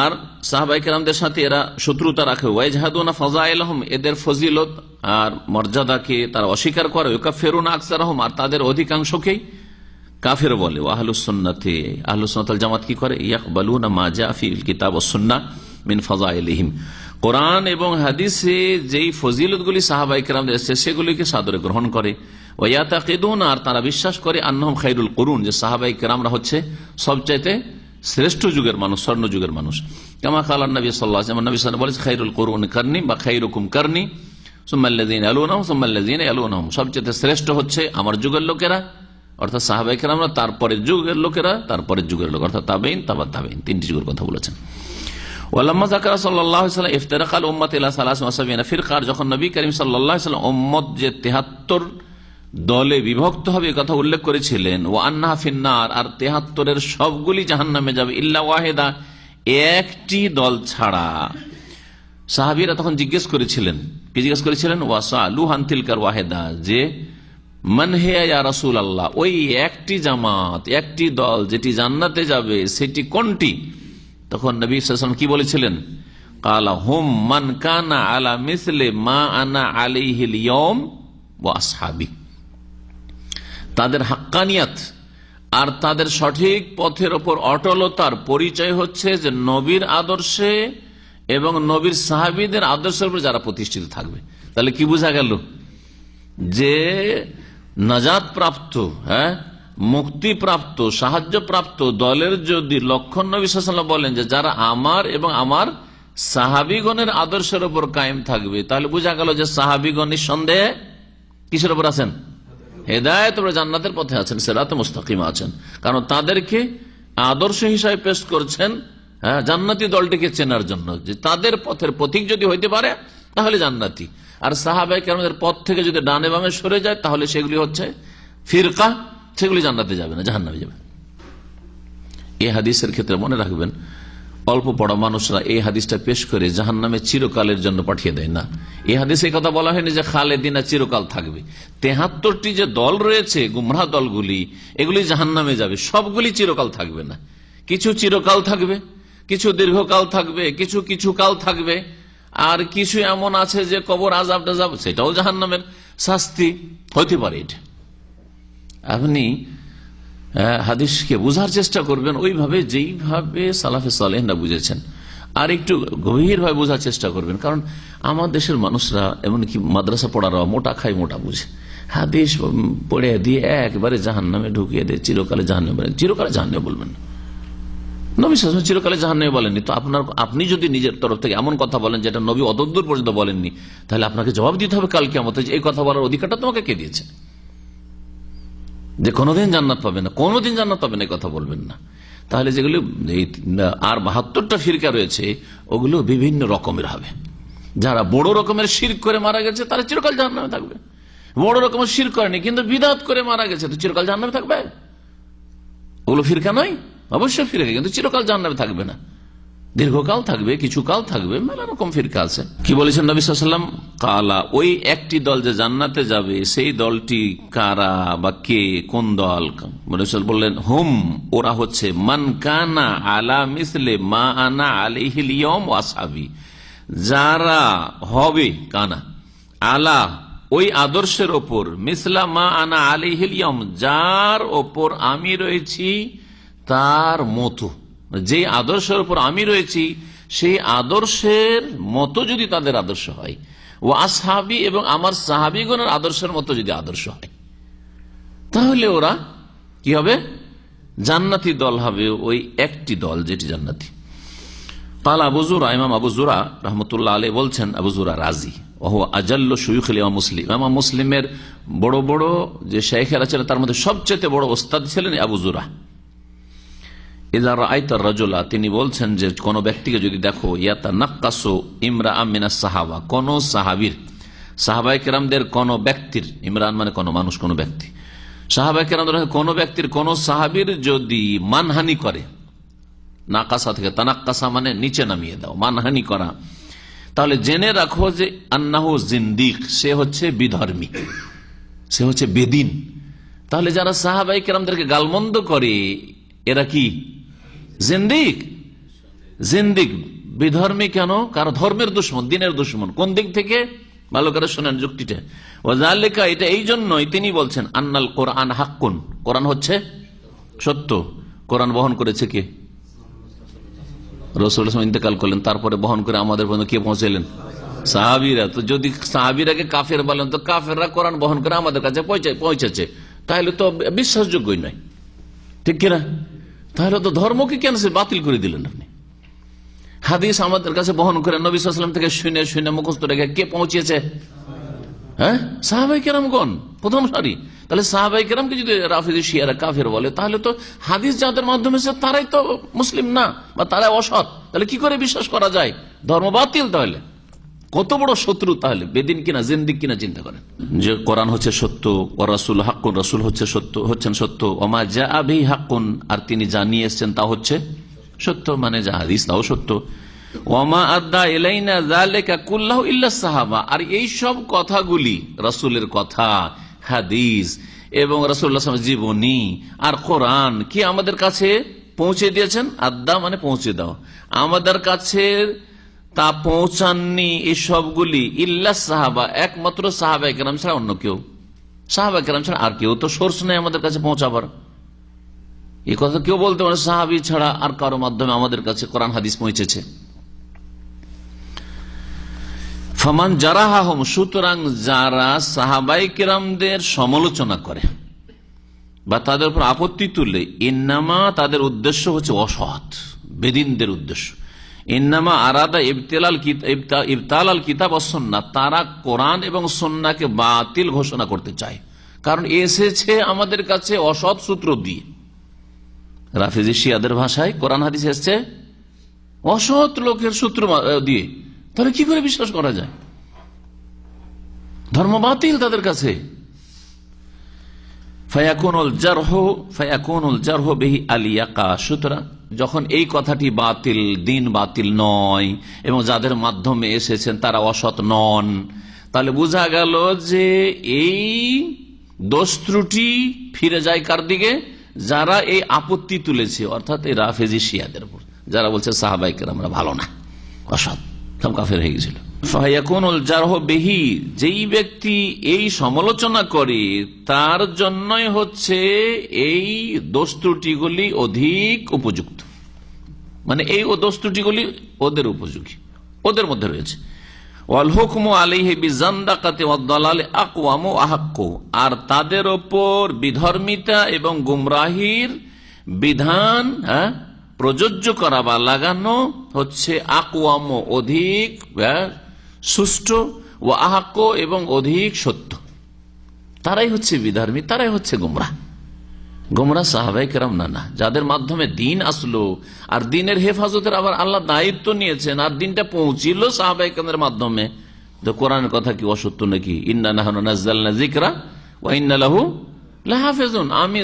আর সাহাবায়ে কেরামদের সাথে এরা শত্রুতা রাখে। ওয়াজহাদুনা ফাযাইলহুম, এদের ফজিলত আর মর্যাদাকে তারা অস্বীকার করে। ওয়াকাফিরুনা আকসারহুম, আর তাদের অধিকাংশকেই কাফের বলে। আহলুস সুন্নাতে, আহলুস সুন্নাত ওয়াল জামাত কি করে? ইয়াকবালুনা মা জা ফিল কিতাব ওয়াস সুন্নাহ মিন ফাযাইলিহিম, কোরআন এবং হাদিসে যেই ফজিলতগুলি সাহাবায়ে কেরামদের এসেছে সেগুলিকে সাদরে গ্রহণ করে। ওয়ায়াতাকিদুনা, আর তারা বিশ্বাস করে আন্নাহুম খায়রুল কুরুন, যে সাহাবায়ে কেরামরা হচ্ছে সবচাইতে শ্রেষ্ঠ যুগের মানুষ, স্বর্ণ যুগের মানুষ। কামা কালান নবী সাল্লাল্লাহু আলাইহি ওয়াসাল্লাম, নবী সাল্লাল্লাহু আলাইহি ওয়াসাল্লাম বলেছেন খায়রুল কুরুনি কারনি বা খায়রুকুম কারনি সুম্মা আল্লাযীনা ইয়ালুনহুম সুম্মা আল্লাযীনা ইয়ালুনহুম, সবচেয়ে শ্রেষ্ঠ হচ্ছে আমার যুগের লোকেরা অর্থাৎ সাহাবায়ে কেরামরা, তারপরে যুগের লোকেরা, তারপরে যুগের লোক অর্থাৎ তাবেঈন, তাবা তাবেঈন, তিনটি যুগের কথা বলেছেন। ওয়ালাম্মা যাকারা সাল্লাল্লাহু আলাইহি ওয়াসাল্লাম ইফতারাকাল উম্মাত ইলা 73 ফিরকা, যখন নবী করিম সাল্লাল্লাহু আলাইহি ওয়াসাল্লাম উম্মত যে 73 দলে বিভক্ত হবে কথা উল্লেখ করেছিলেন, ওয়া আন্নাহা ফিন্নার, আর 73-এর সবগুলি জাহান্নামে যাবে, ইল্লা ওয়াহিদা, একটি দল ছাড়া। সাহাবীরা তখন জিজ্ঞেস করেছিলেন, কি জিজ্ঞেস করেছিলেন? ওয়াসালু আন তিলকার ওয়াহিদা, যে মান হিয়া ইয়া রাসূলুল্লাহ, ওই একটি জামাত, একটি দল যেটি জান্নাতে যাবে সেটি কোনটি? তখন নবী সাল্লাল্লাহু আলাইহি ওয়াসাল্লাম কি বলেছিলেন? ক্বালা হুম মান কানা আলা মিসলি মা আনা আলাইহিল ইয়াউম ওয়া আসহাবি, তাদের হাক্কানিয়াত আর তাদের সঠিক পথের ওপর অটলতার পরিচয় হচ্ছে যে নবীর আদর্শে এবং নবীর সাহাবীদের আদর্শের উপর যারা প্রতিষ্ঠিত থাকবে। তাহলে কি বোঝা গেল? যে নাজাত প্রাপ্ত, মুক্তিপ্রাপ্ত, সাহায্যপ্রাপ্ত দলের যদি লক্ষণ নবী সাল্লাল্লাহু আলাইহি ওয়াসাল্লাম বলেন যে যারা আমার এবং আমার সাহাবীগণের আদর্শের উপর কায়েম থাকবে, তাহলে বোঝা গেল যে সাহাবীগণ নিঃসন্দেহে কিসের উপর আছেন? হেদায়েত, জান্নাতের পথে আছেন, সিরাতে মুস্তাকিমে আছেন। কারণ তাদেরকে আদর্শ হিসাবে পেশ করছেন জান্নাতি দলটিকে চেনার জন্য, যে তাদের পথের পথিক যদি হইতে পারে তাহলে জান্নাতি, আর সাহাবায়ে কেরামদের পথ থেকে যদি ডানে বামে সরে যায় তাহলে সেগুলি হচ্ছে ফিরকা, সেগুলি জান্নাতে যাবে না, জাহান্নামে যাবে। এই হাদিসের ক্ষেত্রে মনে রাখবেন, অল্প পড়া মানুষরা এই হাদিসটা পেশ করে জাহান্নামে চিরকালের জন্য পাঠিয়ে দেয় না। এই হাদিসে কথা বলা হয়নি যে খালেদিনা চিরকাল থাকবে। 73টি যে দল রয়েছে গুমরাহ দলগুলি, এগুলি জাহান্নামে যাবে, সবগুলি চিরকাল থাকবে না। কিছু চিরকাল থাকবে, কিছু দীর্ঘকাল থাকবে, কিছু কিছু কাল থাকবে, আর কিছু এমন আছে যে কবর আযাব টাযাব, সেটাও জাহান্নামের শাস্তি হতে পারে। এটা আপনি হাদিসকে বুঝার চেষ্টা করবেন ওইভাবে যেইভাবে সালাফে সালেহরা বুঝেছেন, আর একটু গভীরভাবে বোঝার চেষ্টা করবেন। কারণ আমার দেশের মানুষরা এমনকি মাদ্রাসা পড়ারা মোটা খায় মোটা বুঝে, হাদিস পড়ে দিয়ে একবারে জাহান্নামে ঢুকিয়ে দেয়, চিরকালে জাহান্নামে, চিরকালে জাহান্নামে বলবেন না। নবী সাল্লাল্লাহু আলাইহি ওয়াসাল্লাম চিরকালে জাহান্নামে বলেননি, তো আপনি যদি নিজের তরফ থেকে এমন কথা বলেন যেটা নবী অতদূর পর্যন্ত বলেননি, তাহলে আপনাকে জবাব দিতে হবে কাল কিয়ামতে যে এই কথা বলার অধিকারটা তোমাকে কে দিয়েছে? যে কোনোদিন জান্নাত পাবে না, কোনোদিন জান্নাত পাবে না, এই কথা বলবেন না। তাহলে যেগুলো আর 72টা ফিরকা রয়েছে ওগুলো বিভিন্ন রকমের হবে। যারা বড় রকমের শিরক করে মারা গেছে তারা চিরকাল জাহান্নামে থাকবে, বড় রকমের শিরক করেনি কিন্তু বিদআত করে মারা গেছে তো চিরকাল জাহান্নামে থাকবে। ওগুলো ফিরকা নয়, অবশ্যই ফিরকা, কিন্তু চিরকাল জাহান্নামে থাকবে না, দীর্ঘকাল থাকবে, কিছু কাল থাকবে, মেলা রকম ফিরকা আছে। কি বলেছেন নবী সাল্লাল্লাহু আলাইহি ওয়াসাল্লাম? কালা, ওই একটি দল যে জান্নাতে যাবে সেই দলটি কারা বা কে, কোন দল? বললেন হুম, ওরা হচ্ছে মান কানা আলা মিসলে মা আনা আলাইহিল ইয়াউম ওয়া আসহাবি, যারা হবে কানা আলা ওই আদর্শের ওপর, মিসলা মা আনা আলাইহিল ইয়াউম, যার ওপর আমি রয়েছি তার মতো, যে আদর্শের উপর আমি রয়েছি সেই আদর্শের মতো যদি তাদের আদর্শ হয়, ও আসহাবি এবং আমার সাহাবীগণের আদর্শের মতো যদি আদর্শ হয়, তাহলে ওরা কি হবে? জান্নাতি দল হবে, ওই একটি দল যেটি জান্নাতি। কাল আবু যুরা, ইমাম আবু যুরা রাহমাতুল্লাহ আলাইহি বলছেন, আবু যুরা রাজি ওহু আজাল্লু শুয়ুখিল ইমাম মুসলিম, ইমাম মুসলিমের বড় বড় যে শাইখেরা ছিলেন তার মধ্যে সবচেয়ে বড় ওস্তাদ ছিলেন আবু যুরা। তিনি বলছেন যে কোন ব্যক্তিকে যদি দেখো ইয়াতানাক্কাসু ইমরাআম মিনাস সাহাবা, কোন সাহাবীর, সাহাবায়ে কেরামদের কোন ব্যক্তির, ইমরান মানে কোন মানুষ, কোন ব্যক্তি, সাহাবায়ে কেরামদের কোন ব্যক্তির, কোন সাহাবীর যদি মানহানি করে, নাকাসা থেকে তানাক্কাসা মানে নিচে নামিয়ে দাও, মানহানি করা, তাহলে জেনে রাখো যে আন্নাহু জিন্দিক, সে হচ্ছে বিধর্মী, সে হচ্ছে বেদিন। তাহলে যারা সাহাবায়ে কেরামদেরকে গালমন্দ করে এরা কি? জিন্দিক। জিন্দিক বিধর্মী কেন? কারণ ধর্মের দুশ্মন, দিনের দুশ্মন। কোন দিক থেকে? ভালো করে শোনেন যুক্তিটা। ওয়াজালিকা, এটা এই জন্যই তিনি বলছেন আন্নাল কোরআন হাক্কুন, কোরআন হচ্ছে সত্য। কোরআন বহন করেছে কে? রাসূলুল্লাহ সাল্লাল্লাহু আলাইহি ওয়াসাল্লাম ইন্তেকাল করলেন, তারপরে বহন করে আমাদের পর্যন্ত কে পৌঁছালেন? সাহাবীরা। তো যদি সাহাবীরাকে কাফের বলেন তো কাফেররা কোরআন বহন করে আমাদের কাছে পৌঁছেছে, তাহলে তো বিশ্বাসযোগ্যই নয়, ঠিক কিনা? তাহলে তো ধর্মকে কেন সে বাতিল করে দিলেন আপনি? হাদিস আমাদের কাছে বহন করে নবী সাল্লাল্লাহু আলাইহি ওয়াসাল্লাম থেকে শুনে শুনে মুখস্থ রেখে কে পৌঁছেছে? হ্যাঁ, সাহাবায়ে কেরামগণ প্রথম সারি। তাহলে সাহাবায়ে কেরামকে যদি রাফিজি শিয়ারা কাফের বলে, তাহলে তো হাদিস যাদের মাধ্যমে তারাই তো মুসলিম না, বা তারাই অসৎ। তাহলে কি করে বিশ্বাস করা যায়? ধর্ম বাতিল। তাহলে কত বড় শত্রু, তাহলে বেদিন কিনা জিন্দিক কিনা চিন্তা করেন। যে কোরআন হচ্ছে সত্য, ও রাসূল হাক্কুন, রাসূল হচ্ছেন সত্য, ওমা জাআ বিহি হাক্কুন, আর তিনি জানিয়ে এসেছেন তা হচ্ছে সত্য, মানে যা হাদিস তাও সত্য। ওমা আদ্দা ইলাইনা যালিকা কুল্লাহু ইল্লা সাহাবা, আর এই সব কথাগুলি রাসূলের কথা, হাদিস এবং রাসূলুল্লাহ সাল্লাল্লাহু আলাইহি ওয়াসাল্লাম জীবনী আর কোরআন কি আমাদের কাছে পৌঁছে দিয়েছেন। আদ্দা মানে পৌঁছে দাও, আমাদের কাছে তা পৌঁছাননি এই সবগুলি ইল্লা সাহাবা, একমাত্র সাহাবায়ে কেরাম ছাড়া অন্য কেউ। সাহাবায়ে কেরাম ছাড়া আর কেউ তো সোর্স নেই আমাদের কাছে পৌঁছাবার। এই কথা কেউ বলতে পারে সাহাবী ছাড়া আর কারো মাধ্যমে আমাদের কাছে কোরআন হাদিস পৌঁছেছে। ফামান জারাহাহুম, সুতরাং যারা সাহাবায়ে কেরামদের সমালোচনা করে বা তাদের উপর আপত্তি তুলে, ইন্নামা তাদের উদ্দেশ্য হচ্ছে অসৎ, বেদিনদের উদ্দেশ্য। ইন্নামা আরাদা ইবতাল আল কিতাব ওয়াস সুন্নাহ, তারা কোরআন এবং সুন্নাহকে বাতিল ঘোষণা করতে চায়, কারণ এসেছে আমাদের কাছে অসৎ সূত্র দিয়ে। রাফিজি শিয়াদের ভাষায় কোরআন হাদিস এসেছে অসৎ লোকের সূত্র দিয়ে, তাহলে কি করে বিশ্বাস করা যায়? ধর্ম বাতিল তাদের কাছে। ফায়াকুনুল জারহু বিহি আলিয়াকা, সুতরাং যখন এই কথাটি বাতিল, দিন বাতিল নয় এবং যাদের মাধ্যমে এসেছেন তারা অসৎ নন, তাহলে বোঝা গেল যে এই দোষ ত্রুটি ফিরে যায় কার দিকে? যারা এই আপত্তি তুলেছে, অর্থাৎ এই রাফেজি শিয়াদের উপর, যারা বলছে সাহাবায়ে কেরামরা ভালো না, অসৎ, সব কাফের হয়ে গেছিল। ফায়াকুনুল জারহু বিহি, যেই ব্যক্তি এই সমালোচনা করে তার জন্যই হচ্ছে এই দোষ ত্রুটিগুলি অধিক উপযুক্ত, মানে এই দোষ ত্রুটিগুলি ওদের উপযোগী, ওদের মধ্যে রয়েছে। ওয়াল হুকমু আলাইহি বিজান্দাকাতি ওয়াদ দালাল আকওয়ামু আহাক্কু, আর তাদের ওপর বিধর্মিতা এবং গুমরাহির বিধান প্রযোজ্য করা বা লাগানো হচ্ছে আকওয়াম, অধিক সুষ্ঠু, ও আহাক্ক এবং অধিক সত্য। তারাই হচ্ছে বিধর্মী, তারাই হচ্ছে গুমরাহ। গুমরাহ সাহাবায়ে কেরাম না, যাদের মাধ্যমে দিন আসলো, আর দিনের হেফাজতের আবার আল্লাহ দায়িত্ব নিয়েছেন, আর দিনটা পৌঁছিল সাহাবায়ে কেরামের মাধ্যমে। তো কোরআনের কথা কি অসত্য নাকি? ইন্না নাহনু নাযালনা যিকরা ওয়া ইন্না লাহু লাহাফিজুন, আমি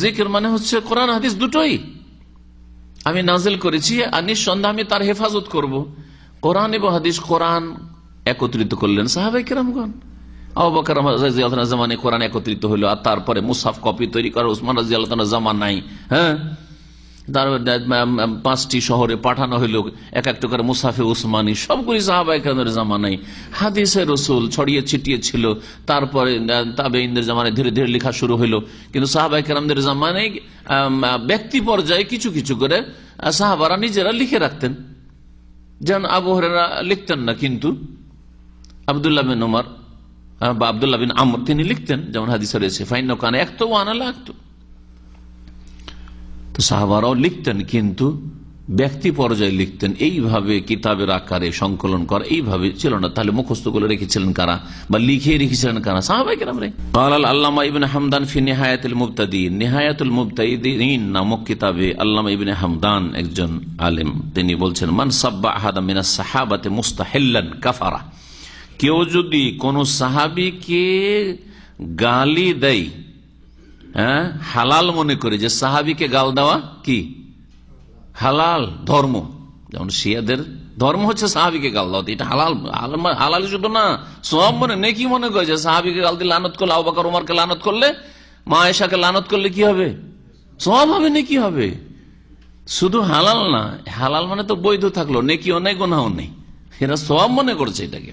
জিকির মানে হচ্ছে কোরআন হাদিস দুটোই আমি নাজিল করেছি, আর নিঃসন্দেহে আমি তার হেফাজত করব। কোরআন এবং হাদিস, কোরআন একত্রিত করলেন সাহাবায়ে কেরামগণ। আবু বকর রাদিয়াল্লাহু আনহু জামানায় কোরআন একত্রিত হলো, আর তারপরে মুসহাফ কপি তৈরি করা উসমান রাদিয়াল্লাহু আনহু জামানায়, হ্যাঁ, তার 5টি শহরে পাঠানো হলো এক একটা করে মুসহাফে উসমানী, সবগুলি সাহাবায়ে কেরামের জামানায়। হাদিসে রাসূল ছড়িয়ে ছিটিয়ে ছিল, তারপরে তাবেঈনদের জামানায় ধীরে ধীরে লেখা শুরু হলো। কিন্তু সাহাবায়ে কেরামদের জামানায় ব্যক্তি পর্যায়ে কিছু কিছু করে সাহাবারা নিজেরা লিখে রাখতেন। যেমন আবু হুরায়রা লিখতেন না, কিন্তু আব্দুল্লাহ বিন উমর বা আব্দুল্লাহ বিন আমর তিনি লিখতেন, যেমন হাদিসে রয়েছে ফাইন্না কানা ইয়াকতু ওয়া আনা লা আক্তু। তো সাহাবারাও লিখতেন, কিন্তু ব্যক্তি পর্যায়ে লিখতেন। এইভাবে কিতাবের আকারে সংকলন করা এইভাবে ছিল না। তাহলে মুখস্থ করে রেখেছিলেন কারা বা লিখে রেখেছিলেন কারা? সাহাবায়ে কেরাম। ক্বাল আল্লামা ইবনে হামদান ফি নিহায়াতুল মুবতাদিন, নিহায়াতুল মুবতাদিন নামক কিতাবে আল্লামা ইবনে হামদান একজন আলেম, তিনি বলছেন মান সাব্বা আহাদা মিনাস সাহাবাতি মুস্তাহিল্লান কাফারা, কেউ যদি কোন সাহাবীকে গালি দেয়, হ্যাঁ, হালাল মনে করে, যে সাহাবীকে গাল দেওয়া কি হালাল ধর্ম, যেমন শিয়াদের ধর্ম হচ্ছে সাহাবীকে গাল দেওয়া, এটা হালাল। হালাল শুধু না, সব মনে নেকি মনে করে, যে সাহাবীকে গাল দিয়ে লানত করলে, আবু বকর ওমরকে লানত করলে, মা আয়েশাকে লানত করলে কি হবে? সব হবে, নেকি হবে। শুধু হালাল না, হালাল মানে তো বৈধ থাকলো, নেকিও নেই গুনাহও নেই, এরা সব মনে করছে এটাকে।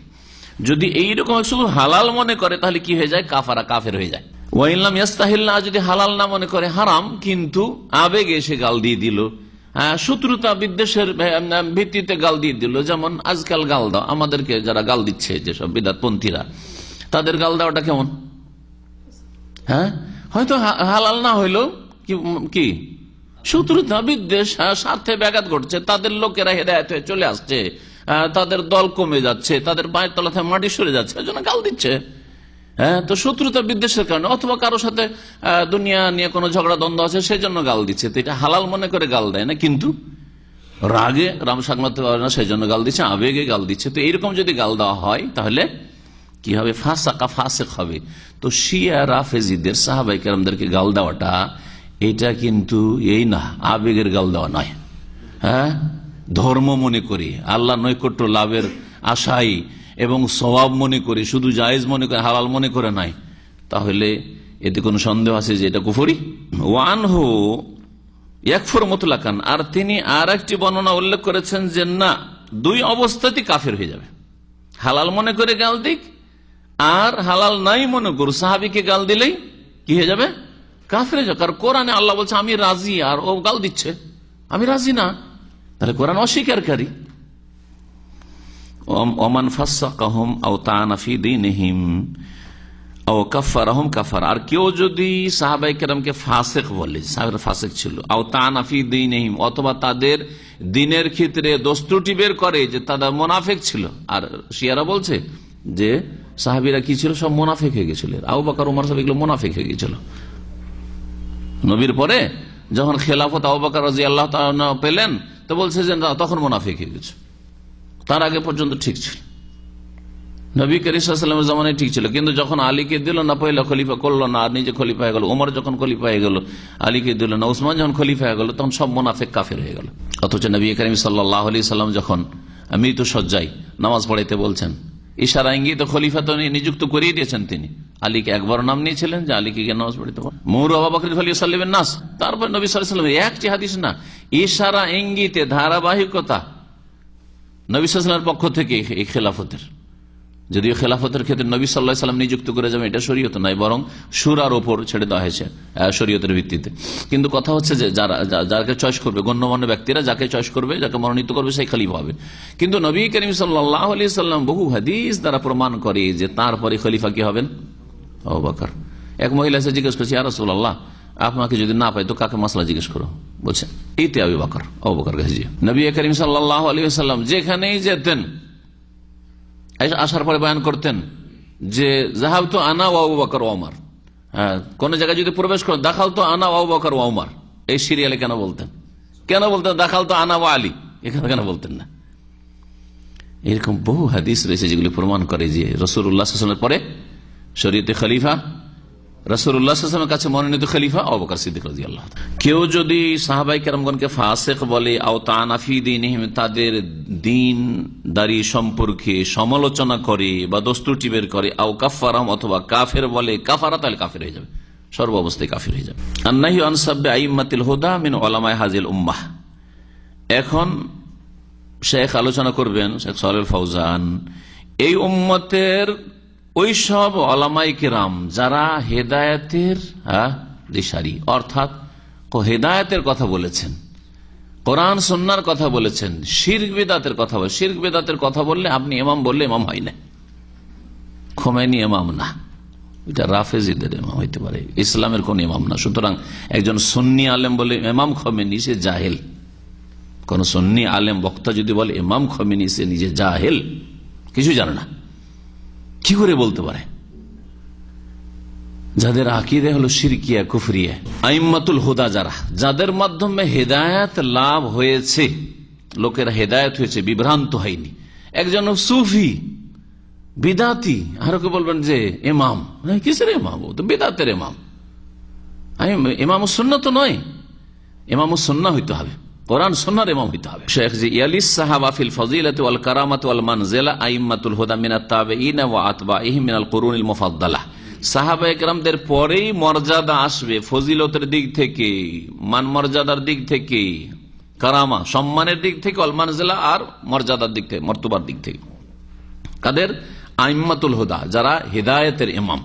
যদি এইরকম শুধু হালাল মনে করে, তাহলে কি হয়ে যায়? কাফারা, কাফের হয়ে যায়। ওয়াইল্লাম ইয়াস্তাহিল্লা, যদি হালাল না মনে করে, হারাম, কিন্তু আবেগে এসে গাল দিয়ে দিল, শত্রুতা বিদ্বেষের ভিত্তিতে গাল দিয়ে দিল। যেমন আজকাল গাল দাও, আমাদেরকে যারা গাল দিচ্ছে, যেসব বিদআতপন্থীরা, তাদের গাল দেওয়াটা কেমন? হ্যাঁ, হয়তো হালাল না হইলেও কি শত্রুতা বিদ্বেষ, স্বার্থে ব্যাঘাত ঘটছে, তাদের লোকেরা হেদায়েত হয়ে চলে আসছে, তাদের দল কমে যাচ্ছে, তাদের পায়ের তলাতে মাটি সরে যাচ্ছে, এজন্য গাল দিচ্ছে। তো শত্রুতা বিদ্বেষের কারণে, অথবা কারোর সাথে দুনিয়া নিয়ে কোনো ঝগড়া দ্বন্দ্ব আছে সেই জন্য গাল দিচ্ছে। তো এটা হালাল মনে করে গাল দেয় না, কিন্তু রাগে রাম সামলাতে পারে না সেই জন্য গাল দিচ্ছে, আবেগে গাল দিচ্ছে। তো এইরকম যদি গাল দেওয়া হয় তাহলে কি হবে? ফাসেক হবে। তো শিয়া রাফেজিদের সাহাবায়ে কেরামদেরকে গাল দেওয়াটা এটা কিন্তু এই না, আবেগের গাল দেওয়া নয়। ধর্ম মনে করি, আল্লাহ নৈকট্য লাভের আশাই এবং সওয়াব মনে করি, শুধু জায়েজ মনে করে, হালাল মনে করে নাই, তাহলে এতে কোনো সন্দেহ আছে যে এটা কুফরি? ওয়ানহু ইয়াকফুর মুতলাকান। আর তিনি আর একটি বর্ণনা উল্লেখ করেছেন যে না, দুই অবস্থাতেই কাফের হয়ে যাবে। হালাল মনে করে গাল দিক আর হালাল নাই মনে করু, সাহাবীকে গাল দিলেই কি হয়ে যাবে? কাফের হয়ে যাবে। কারণ কোরআনে আল্লাহ বলছে আমি রাজি, আর ও গাল দিচ্ছে আমি রাজি না, তাহলে কোরআন অস্বীকারী। ওমান ফাসসাকাহুম আও তাআনা ফি দীনিহিম আও কাফারাহুম কাফারা। আর কেউ যদি সাহাবায়ে কেরামকে ফাসিক বলে, সাহাবারা ফাসিক ছিল, আও তাআনা ফি দীনিহিম, অথবা তাদের দ্বীনের ক্ষেত্রে দোষ ত্রুটি বের করে যে তারা মুনাফিক ছিল। আর শিয়ারা বলছে যে সাহাবীরা কি ছিল? সব মুনাফিক হয়ে গেছিল। আবু বকর ওমর সব এগুলো মুনাফিক হয়ে গেছিল। নবীর পরে যখন খেলাফত আবু বকর রাদিয়াল্লাহু তাআলা পেলেন, তো বলছে যে তখন মুনাফিক হয়ে গেছে, তার আগে পর্যন্ত ঠিক ছিল, নবী করিম সাল্লাল্লাহু আলাইহি ওয়াসাল্লামের জামানায় ঠিক ছিল। কিন্তু যখন আলীকে দিল না, পয়লা খলিফা করলো না, আর নিজে খলিফা হয়ে গেল, ওমর যখন খলিফা হয়ে গেল আলীকে দিল না, উসমান যখন খলিফা হয়ে গেল, তখন সব মুনাফিক কাফের হয়ে গেল। অথচ নবী করিম সাল্লাল্লাহু আলাইহি ওয়াসাল্লাম যখন মৃত্যু সজ্জায় নামাজ পড়াইতে বলছেন, ইশারা ইঙ্গিত খলিফা তো নিযুক্ত করিয়ে দিয়েছেন তিনি। আলীকে একবার নাম নিয়েছিলেন যে আলীকে নামাজ পড়িতে পারেন, মুরু আবু বকর ফালিয়াসাল্লিমেন নাস। তারপর নবী সাল্লাল্লাহু আলাইহি ওয়াসাল্লাম একটি হাদিস না, ইশারা ইঙ্গিতে ধারাবাহিকতা নবী সাল্লাল্লাহু আলাইহি ওয়াসাল্লামের পক্ষ থেকে এই খেলাফতের, যদিও খেলাফতের ক্ষেত্রে নবী সাল্লাল্লাহু আলাইহি ওয়াসাল্লাম নিযুক্ত করে যাবেন এটা শরীয়ত নয়, বরং সূরার উপর ছেড়ে দেওয়া হয়েছে শরীয়তের ভিত্তিতে। কিন্তু কথা হচ্ছে যে যাকে চয়েস করবে, গণ্যমান্য ব্যক্তিরা যাকে চয়েস করবে, যাকে মনোনীত করবে, সেই খলিফা হবে। কিন্তু নবী করিম সাল্লাল্লাহু আলাইহি ওয়াসাল্লাম বহু হাদিস দ্বারা প্রমাণ করে যে তারপরে খলিফা কি হবেন? আবু বকর। এক মহিলা এসে জিজ্ঞেস করছে, ইয়া রাসূলুল্লাহ, আপনাকে যদি না পাই তো কাকে মাসলা জিজ্ঞেস করো? বলছেন এইতে আবু বকর কাছে। নবী করিম সাল্লাল্লাহু আলাইহি ওয়াসাল্লাম যেখানেই যেতেন আসার পরে বয়ান করতেন যে যাহাবতু আনা ওয়া আবু বকর ওয়া ওমর। কোন জায়গায় যদি প্রবেশ করেন, দাখালতু আনা ওয়া আবু বকর ওয়া ওমর, এই সিরিয়ালে কেন বলতেন? দাখালতু আনা ওয়া আলী, এখানে কেন বলতেন না? এরকম বহু হাদিস রয়েছে যেগুলি প্রমাণ করে যে রাসূলুল্লাহ সাল্লাল্লাহু আলাইহি ওয়াসাল্লামের পরে শরীয়তে খলিফা, রাসূলুল্লাহ সাল্লাল্লাহু আলাইহি ওয়াসাল্লামের কাছে মনোনীত খলিফা আবু বকর সিদ্দিক রাদিয়াল্লাহু তাআলা। কেউ যদি সাহাবায়ে কেরামগণকে ফাসিক বলে, আও তাআনা ফি দীনিহিম, তাদের দ্বীনদারি সম্পর্কে সমালোচনা করে বা দোষ ত্রুটি বের করে, আও কাফারাম, অথবা কাফের বলে, কাফারা, তাহলে কাফের হয়ে যাবে, সর্ব অবস্থায় কাফের হয়ে যাবে। আন-নাহয়ু আন সাব্বি আইম্মাতিল হুদা মিন উলামায়ে হাযিল উম্মাহ। এখন শেখ আলোচনা করবেন, শেখ সালেহ ফাউজান, এই উম্মতের ওই সব উলামায়ে কেরাম যারা হেদায়েতের দিশারি, অর্থাৎ হেদায়েতের কথা বলেছেন, কোরআন সুন্নাহর কথা বলেছেন, শিরক বিদআতের কথা বলেছেন। শিরক বিদআতের কথা বললে আপনি ইমাম বললে ইমাম হয় না, খোমেনি ইমাম না, এটা রাফেজিদের ইমাম হইতে পারে, ইসলামের কোন ইমাম না। সুতরাং একজন সুন্নি আলেম বলে ইমাম খোমেনি, সে জাহেল। কোন সুন্নি আলেম বক্তা যদি বলে ইমাম খোমেনি, সে নিজে জাহেল, কিছু জানে না। কি করে বলতে পারে? যাদের আকীদা হলো শিরকিয়া কুফরিয়া, আইম্মাতুল হুদা, যাদের মাধ্যমে হেদায়েত লাভ হয়েছে, লোকেরা হেদায়েত হয়েছে, বিভ্রান্ত হয়নি। একজন সুফি বিদাতি, আর ওকে বলবেন যে ইমাম, কিসের ইমাম? ও তো বিদাতের ইমাম। ইমাম সুন্নাহ তো নয়, ইমাম সুন্নাহ হইতে হবে, কোরআন সুন্নাহর ইমাম হইতে হবে। শেখ জি ইয়ালিস সাহাবা ফিল ফাজিলাতি ওয়াল কারামাতি ওয়াল মানজিলা আইম্মাতুল হুদা মিনাত তাবিঈন ওয়া আতবাইহিম মিনাল কুরুনিল মুফাদ্দালাহ। সাহাবায়ে কেরামদের পরেই মর্যাদা আসবে ফজিলতের দিক থেকে, মান মর্যাদার দিক থেকে, কারামা সম্মানের দিক থেকে, ওয়াল মানজিলা আর মর্যাদার দিক থেকে, মর্তবার দিক থেকে। কাদের? আইম্মাতুল হুদা, যারা হিদায়াতের ইমাম,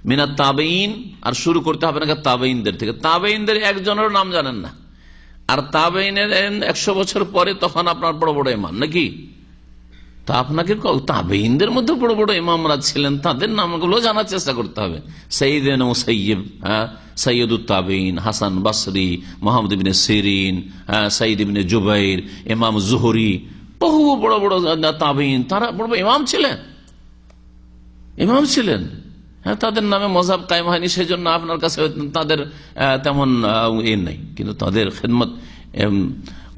মিনাত তাবিঈন, আর শুরু করতে হবে না তাবিঈনদের থেকে। তাবিঈনদের একজনের নাম জানেন না, আর তাবেইনের 100 বছর পরে তখন আপনার বড় বড় ইমাম নাকি? তা আপনাকে তাবেইনদের মধ্যে বড় বড় ইমামরা ছিলেন, তাদের নামগুলো জানার চেষ্টা করতে হবে। সাইয়্যিদুনা মুসাইয়্যিব, সৈয়দুত তাবেইন, হাসান বসরি, মোহাম্মদ ইবনে সিরিন, সাইদ ইবনে জুবাইর, ইমাম জুহরি, বহু বড় বড় তাবেইন, তারা বড় বড় ইমাম ছিলেন। হ্যাঁ, তাদের নামে মযহাব কায়েম হয়নি, সেই জন্য আপনার কাছে তাদের তেমন নেই, কিন্তু তাদের খেদমত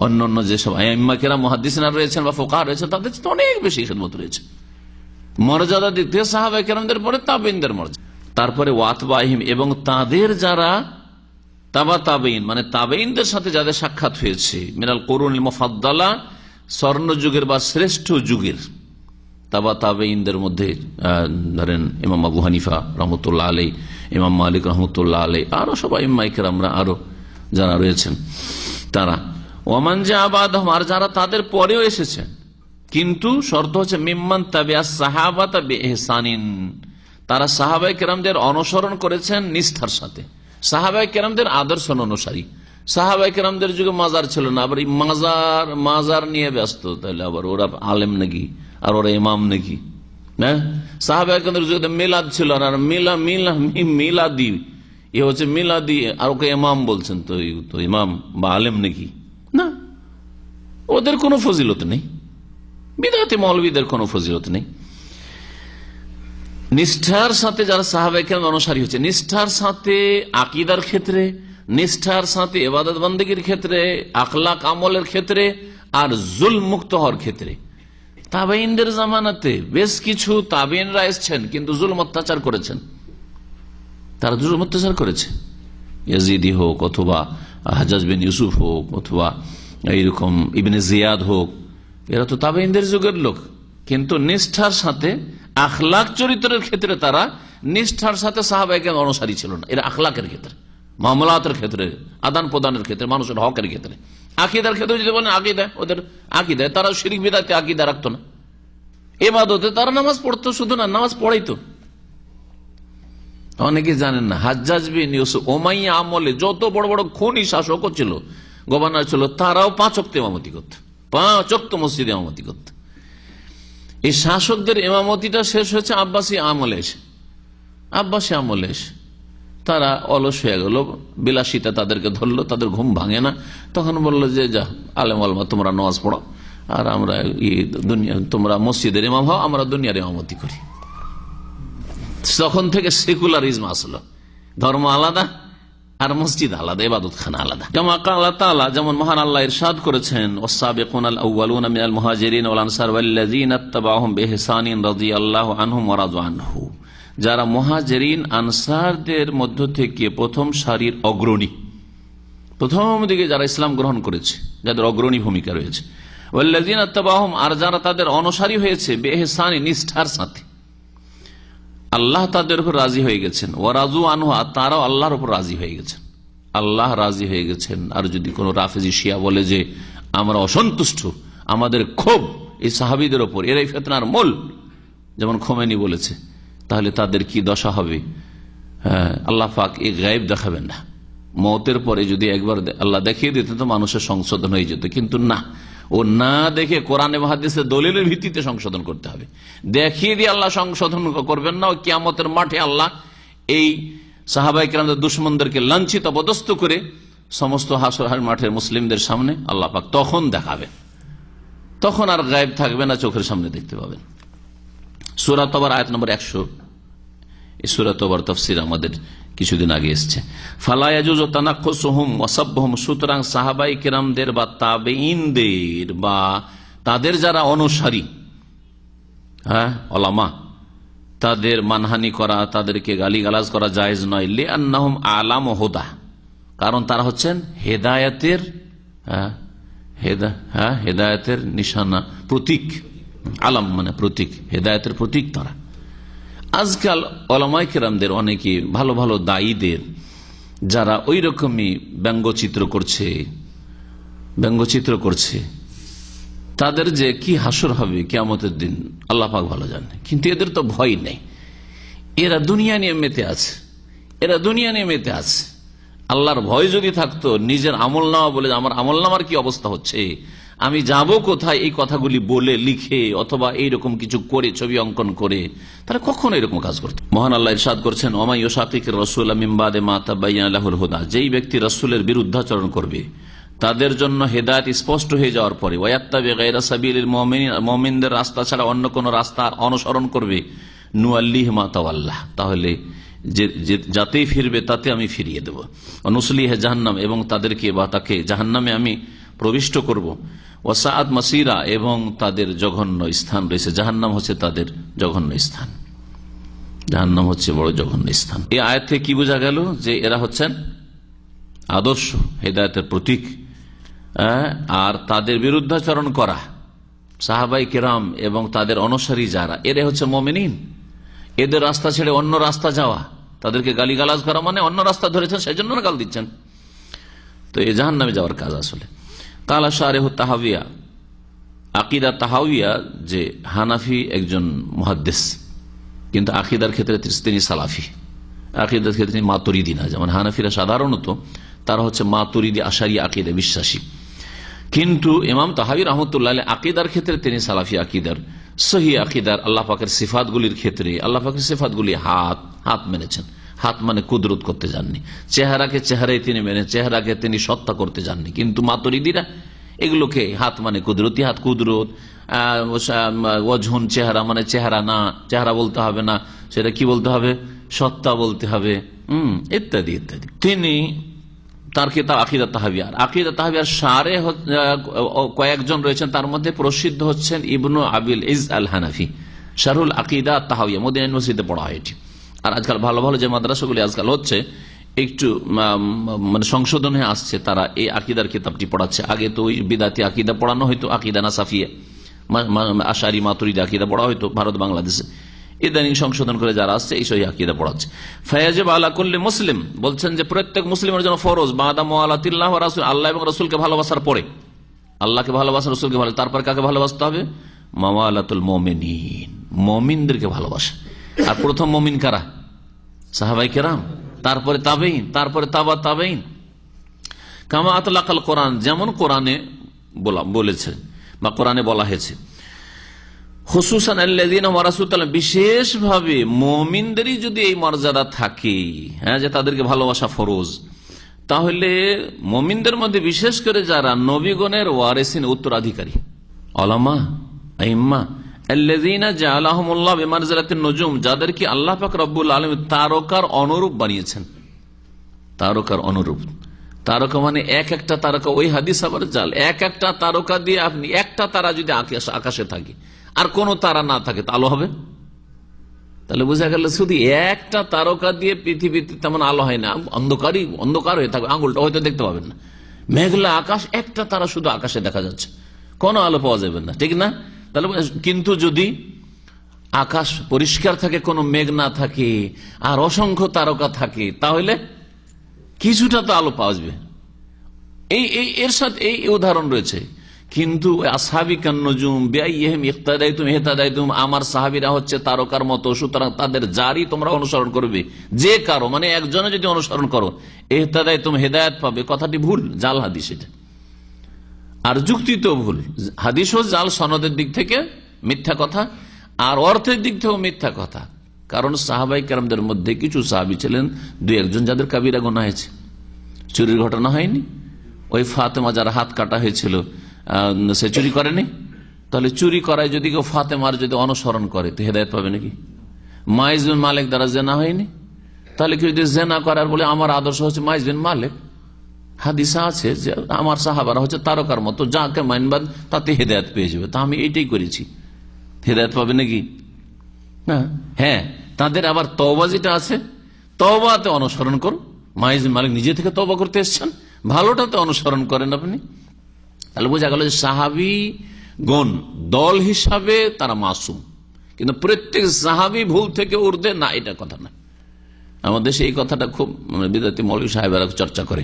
অন্যান্য যেসব আইম্মা কেরাম মুহাদ্দিসিনরা রয়েছেন বা ফুকাহা রয়েছেন তাদের তো অনেক বেশি খেদমত রয়েছে। মর্যাদা দিক থেকে সাহাবায়ে কেরামদের পরে তাবেইনদের মর্যাদা, তারপরে ওয়াতবাহিম এবং তাদের যারা তাবা তাবেইন মানে তাবেইনদের সাথে যাদের সাক্ষাৎ হয়েছে, মিনাল কুরুনিল মুফাদ্দালা, স্বর্ণ যুগের বা শ্রেষ্ঠ যুগের তাবা তাবেইনদের মধ্যে ধরেন ইমাম আবু হানিফা রহমতুল্লাহ আলাই, ইমাম মালিক রহমতুল্লাহ আলাই, আরো সবাই ইমাম কেরামরা আরো যারা রয়েছেন তারা, ওমান জাবাদহুম, আর যারা তাদের পরেও এসেছেন, কিন্তু শর্ত হচ্ছে মিম্মান তাবিআস সাহাবাতা বিইহসানিন, তারা সাহাবায়ে কেরামদের অনুসরণ করেছেন নিষ্ঠার সাথে, সাহাবায়ে কেরামদের আদর্শ অনুসারী। সাহাবায়ে কেরামদের যুগে মাজার ছিল না, আবার মাজার নিয়ে ব্যস্ত, তাহলে আবার ওরা আলেম নাকি আর ওরা ইমাম নাকি? হ্যাঁ, সাহাবায়ে কেরামদের যুগে মিলাদ ছিল না, আর মিলাদি এ হচ্ছে মিলাদি, আর ওকে ইমাম বলছেন, তো ইমাম বা আলেম নাকি? না, ওদের কোনো ফজিলত নেই, বিদআতি মৌলবীদের কোনো ফজিলত নেই। নিষ্ঠার সাথে যারা সাহাবায়ে কেরাম অনুসারী হচ্ছে, নিষ্ঠার সাথে আকীদার ক্ষেত্রে, নিষ্ঠার সাথে ইবাদত বন্দেগীর ক্ষেত্রে, আখলাক আমলের ক্ষেত্রে, আর জুলম মুক্ত হওয়ার ক্ষেত্রে। তাবেইনদের জামানাতে বেশ কিছু তাবেইনরা এসেছেন কিন্তু জুলম অত্যাচার করেছেন, তারা জুলম অত্যাচার করেছে, ইয়াজিদি হোক অথবা হাজ্জাজ বিন ইউসুফ হোক অথবা এইরকম ইবনে জিয়াদ হোক, এরা তো তাবেইনদের যুগের লোক, কিন্তু নিষ্ঠার সাথে আখলাক চরিত্রের ক্ষেত্রে তারা নিষ্ঠার সাথে সাহাবায়ে কেরাম অনুসারী ছিল না। এরা আখলাকের ক্ষেত্রে, মামলাতের ক্ষেত্রে, আদান প্রদানের ক্ষেত্রে, মানুষের হকের ক্ষেত্রে, আকীদার ক্ষেত্রে যদি বলেন আকীদা, ওদের আকীদায় তারা শিরক বিদআতে আকীদা রাখতো না। ইবাদতে তারা নামাজ পড়তো, শুধু না নামাজ পড়াইতো। অনেকে জানেন না, হাজ্জাজ বিন ইউসুফ উমাইয়া আমলে যত বড় বড় খুনি শাসক ছিল, গভর্নর ছিল, তারাও 5 ওয়াক্ত ইমামতি করত, 5 ওয়াক্ত মসজিদে ইমামতি করত। এই শাসকদের ইমামতিটা শেষ হয়েছে আব্বাসী আমলে এসে, তারা অলস হয়ে গেল, বিলাসিতা তাদেরকে ধরলো, তাদের ঘুম ভাঙে না, তখন বললো যে যা আলেম আলমা তোমরা নামাজ পড়ো, আর আমরা তোমরা মসজিদের ইমাম হও, আমরা দুনিয়ার ইমামতি করি। তখন থেকে সেকুলারিজম আসলো, ধর্ম আলাদা আর মসজিদ আলাদা, ইবাদত খানা আলাদা। যেমন মহান আল্লাহ ইরশাদ করেছেন, ওয়াস-সাবিকুনাল আউয়ালুনা মিনাল মুহাজিরিন ওয়াল আনসার ওয়াল্লাযীনা ইত্তাবাউহুম বিইহসানিন রাদিয়াল্লাহু আনহুম ওয়া রাদু আনহু, যারা মুহাজিরিন আনসারদের মধ্য থেকে প্রথম সারির অগ্রণী, প্রথম দিকে যারা ইসলাম গ্রহণ করেছে, যাদের অগ্রণী ভূমিকা রয়েছে, ওয়াল্লাযীনা ইত্তাবাউহুম, আর যারা তাদের অনুসারী হয়েছে, বিইহসানি নিষ্ঠার সাথে, আল্লাহ তাদের উপর রাজি হয়ে গেছেন, ওয়া রাজু আনহু, তারাও আল্লাহর উপর রাজি হয়ে গেছেন, আল্লাহ রাজি হয়ে গেছেন। আর যদি কোন রাফেজি শিয়া বলে যে আমরা অসন্তুষ্ট, আমাদের ক্ষোভ এই সাহাবীদের উপর, এরাই ফিতনার মূল, যেমন খোমেনি বলেছে, তাহলে তাদের কি দশা হবে? আল্লাহ পাক এই গায়েব দেখাবেন না, মওতের পরে যদি একবার আল্লাহ দেখিয়ে দিতেন তো মানুষের সংশোধন হয়ে যেত, কিন্তু না, ও না দেখে কোরআন এবং হাদিসের দলিলের ভিত্তিতে সংশোধন করতে হবে। দেখিয়ে দিয়ে আল্লাহ সংশোধন করবেন না। কিয়ামতের মাঠে আল্লাহ এই সাহাবায়ে কেরামদের দুশমনদেরকে লাঞ্ছিত অপদস্থ করে সমস্ত হাসর মাঠের মুসলিমদের সামনে আল্লাহ পাক তখন দেখাবেন, তখন আর গায়েব থাকবে না, চোখের সামনে দেখতে পাবেন। সূরা তওবার আয়াত নম্বর 100, এই সূরা তওবার তাফসীর আমাদের কিছুদিন আগে এসেছে। ফালা ইয়াজুজু তানাক্কুসুহুম ওয়া সাবহুম, সুতরাং সাহাবায়ে কেরামদের বা তাবেঈনদের বা তাদের যারা অনুসারী, উলামা, তাদের মানহানি করা, তাদেরকে গালিগালাজ করা জায়েজ নয়। লিআন্নাহুম আলামু হুদা, কারণ তারা হচ্ছেন হেদায়েতের হেদায়েতের নিশানা, প্রতীক। আলাম মানে প্রতীক, হেদায়েতের প্রতীক তারা। আজকাল উলামায়ে কেরামদের অনেকে ভালো ভালো দায়ীদের যারা ওই রকমই ব্যঙ্গচিত্র করছে, তাদের যে কি হাসর হবে কিয়ামতের দিন আল্লাহ পাক ভালো জানে, কিন্তু এদের তো ভয় নেই, এরা দুনিয়া নিয়ে মেতে আছে। আল্লাহর ভয় যদি থাকতো, নিজের আমলনামা বলে আমার আমলনামার কি অবস্থা হচ্ছে, আমি যাব কোথায়, এই কথাগুলি বলে লিখে অথবা এইরকম কিছু করে ছবি অঙ্কন করে, তারা কখনো এরকম কাজ করত। মহান আল্লাহ ইরশাদ করছেন, ওমা ইউশাকিকির রাসূল মিন বাদি মা তাবায়্যানা লাহুল হুদা, যেই ব্যক্তি রাসূলের বিরুদ্ধাচরণ করবে তাদের জন্য হেদায়েত স্পষ্ট হয়ে যাওয়ার পরে, ওয়ায়াত্তাবি গায়রা সাবিলিল মুমিনিন, মুমিনদের রাস্তা ছাড়া অন্য কোন রাস্তা অনুসরণ করবে, নুআল্লিহি মা তাওয়াল্লাহ, তাহলে যাতেই ফিরবে তাতে আমি ফিরিয়ে দেব, নুসলিহি জাহান্নাম, এবং তাদেরকে বা তাকে জাহান্নামে আমি প্রবিষ্ট করব, ওয়াসাআত মাসিরা, এবং তাদের জঘন্য স্থান রয়েছে, জাহান্নাম হচ্ছে তাদের জঘন্য স্থান, জাহান্নাম হচ্ছে বড় জঘন্য স্থান। এই আয়াত থেকে কি বোঝা গেল? যে এরা হচ্ছেন আদর্শ হেদায়েতের প্রতীক, আর তাদের বিরুদ্ধাচরণ করা সাহাবাই কেরাম এবং তাদের অনুসারী যারা, এরা হচ্ছে মুমিনিন। এদের রাস্তা ছেড়ে অন্য রাস্তা যাওয়া, তাদেরকে গালিগালাজ করা মানে অন্য রাস্তা ধরেছেন সেই জন্য গাল দিচ্ছেন, তো এই জাহান্নামে যাওয়ার কাজ আসলে। কালা শারেহু তাহাবিয়া, আকিদা তাহাবিয়া, যে হানাফি একজন মুহাদ্দিস, কিন্তু আকিদার ক্ষেত্রে তিনি সালাফি, আকিদার ক্ষেত্রে তিনি মাতুরিদি না। যেমন হানাফিরা সাধারণত তারা হচ্ছে মাতুরিদি আশারি আকিদা বিশ্বাসী, কিন্তু ইমাম তাহাবী রাহমাতুল্লাহ আলাইহি আকিদার ক্ষেত্রে তিনি সালাফি আকিদার, সহি আকিদার। আল্লাহ পাকের সিফাতগুলির ক্ষেত্রে আল্লাহ পাকের সিফাতগুলি হাত মেনেছেন, হাত মানে কুদরত করতে যাননি, চেহারাকে চেহারাই তিনি মেনে, চেহারাকে তিনি সত্তা করতে যাননি। কিন্তু মাতুরিদিরা এগুলোকে হাত মানে কুদরতি, হাত কুদরত, ওয়াজহুন চেহারা মানে চেহারা না, চেহারা বলতে হবে না, সেটা কি বলতে হবে? সত্তা বলতে হবে, ইত্যাদি ইত্যাদি। তিনি তার কিতাব আকিদা তাহাবিয়ার, আকিদা তাহাবিয়ার সারে কয়েকজন রয়েছেন, তার মধ্যে প্রসিদ্ধ হচ্ছেন ইবনু আবিল ইজ আল হানাফি, শারহুল আকিদা তাহাবিয়া, মদিনা ইউনিভার্সিটিতে পড়া হয় এটি। আর আজকাল ভালো ভালো যে মাদ্রাসাগুলি আজকাল হচ্ছে, একটু মানে সংশোধন হয়ে আসছে, তারা এই আকিদার কিতাবটি পড়াচ্ছে। আগে তো ওই বিদাতি আকিদা পড়ানো হয়তো, আকিদা না সাফিয়া, আশারি মাতুরিদি আকিদা পড়া হয়তো ভারত বাংলাদেশে। ইদানিং সংশোধন করে যারা আসছে এই সহি আকিদা পড়াচ্ছে। ফায়াজিব আলা কুল্লি মুসলিম, বলছেন যে প্রত্যেক মুসলিমের জন্য ফরজ, বাদা মুআলাতিল্লাহ ওয়া রাসূল, আল্লাহ এবং রাসূলকে ভালোবাসার পরে, আল্লাহকে ভালোবাসা, রাসূলকে ভালো, তারপর কাকে ভালোবাসতে হবে? মুআলাতুল মুমিনিন, মুমিনদেরকে ভালোবাসা। আর প্রথম মুমিন কারা? সাহাবায়ে কেরাম, তারপরে তাবেঈন, তারপরে তাবা তাবেঈন। কামা আতলাকাল কোরআন, যেমন কোরআনে বলেছে বা কোরআনে বলা হয়েছে, খুসুসান আল্লাযীনা ওয়া রাসূলুল্লাহ, বিশেষভাবে মুমিনদেরই যদি এই মর্যাদা থাকে, হ্যাঁ, যে তাদেরকে ভালোবাসা ফরজ, তাহলে মুমিনদের মধ্যে বিশেষ করে যারা নবীগণের ওয়ারিসিন, উত্তরাধিকারী, উলামা, আইম্মা, আল্লাযীনা জাআলাহুমুল্লাহ বিমানজিলাতিন নুজুম, যাদেরকে আল্লাহ পাক রব্বুল আলামিন তারকার অনুরূপ বানিয়েছেন। তারকার অনুরূপ, তারকা মানে এক একটা তারকা, ওই হাদিস আবার জাল, এক একটা তারকা দিয়ে আপনি, একটা তারা যদি আকাশে থাকে আর কোন তারা না থাকে তা আলো হবে? তাহলে বোঝা গেল শুধু একটা তারকা দিয়ে পৃথিবীতে তেমন আলো হয় না, অন্ধকার হয়ে থাকবে, আঙুলটা হয়তো দেখতে পাবেন না। মেঘলা আকাশ, একটা তারা শুধু আকাশে দেখা যাচ্ছে, কোনো আলো পাওয়া যাবে না, ঠিক না? তাহলে কিন্তু যদি আকাশ পরিষ্কার থাকে, কোনো মেঘ না থাকে, আর অসংখ্য তারকা থাকে, তাহলে কিছুটা তো আলো পাওয়া যাবে। এর সাথে এই উদাহরণ রয়েছে। কিন্তু আসহাবী কান্নজুম বিআইহিম ইক্তাদাইতুম ইহতাদাইতুম, আমার সাহাবীরা হচ্ছে তারকার মতো, সুতরাং তাদের জারি তোমরা অনুসরণ করবে, যে কারো মানে একজনে যদি অনুসরণ করো, ইহতাদাইতুম, হেদায়েত পাবে। কথাটি ভুল, জাল হাদিস এটা, আর যুক্তি তো ভুল। হাদিসও জাল, সনদের দিক থেকে মিথ্যা কথা, আর অর্থের দিক থেকেও মিথ্যা কথা। কারণ সাহাবাই কেরামদের মধ্যে কিছু সাহাবী ছিলেন, দুই একজন যাদের কাবিরা গুনাহ হয়েছে, চুরির ঘটনা হয়নি। ওই ফাতেমা যার হাত কাটা হয়েছিল, সে চুরি করেনি, তাহলে চুরি করায় যদি কেউ ফাতেমার যদি অনুসরণ করে তো হেদায়েত পাবে নাকি? মাইজ বিন মালিক দ্বারা জেনা হয়নি, তাহলে কেউ যদি জেনা করার বলে আমার আদর্শ হচ্ছে মাইজ বিন মালিক, হাদিসা আছে যে আমার সাহাবারা হচ্ছে তারকার মতো, যাকে মানবেন তাতে হেদায়েত পেয়ে যাবে, তা আমি এইটাই করেছি, হেদায়েত পাবে নাকি? না। হ্যাঁ, তাদের আবার তওবা যেটা আছে, তওবাতে অনুসরণ করুন। মাইজ বিন মালিক নিজে থেকে তওবা করতে এসছেন, ভালোটাতে অনুসরণ করেন আপনি। তাহলে বোঝা গেল যে সাহাবী গণ দল হিসাবে তারা মাসুম, কিন্তু প্রত্যেক সাহাবী ভুল থেকে ঊর্ধ্বে না, এটা কথা না। আমাদের দেশে এই কথাটা খুব বিদাতি মৌলভী সাহেবেরা চর্চা করে,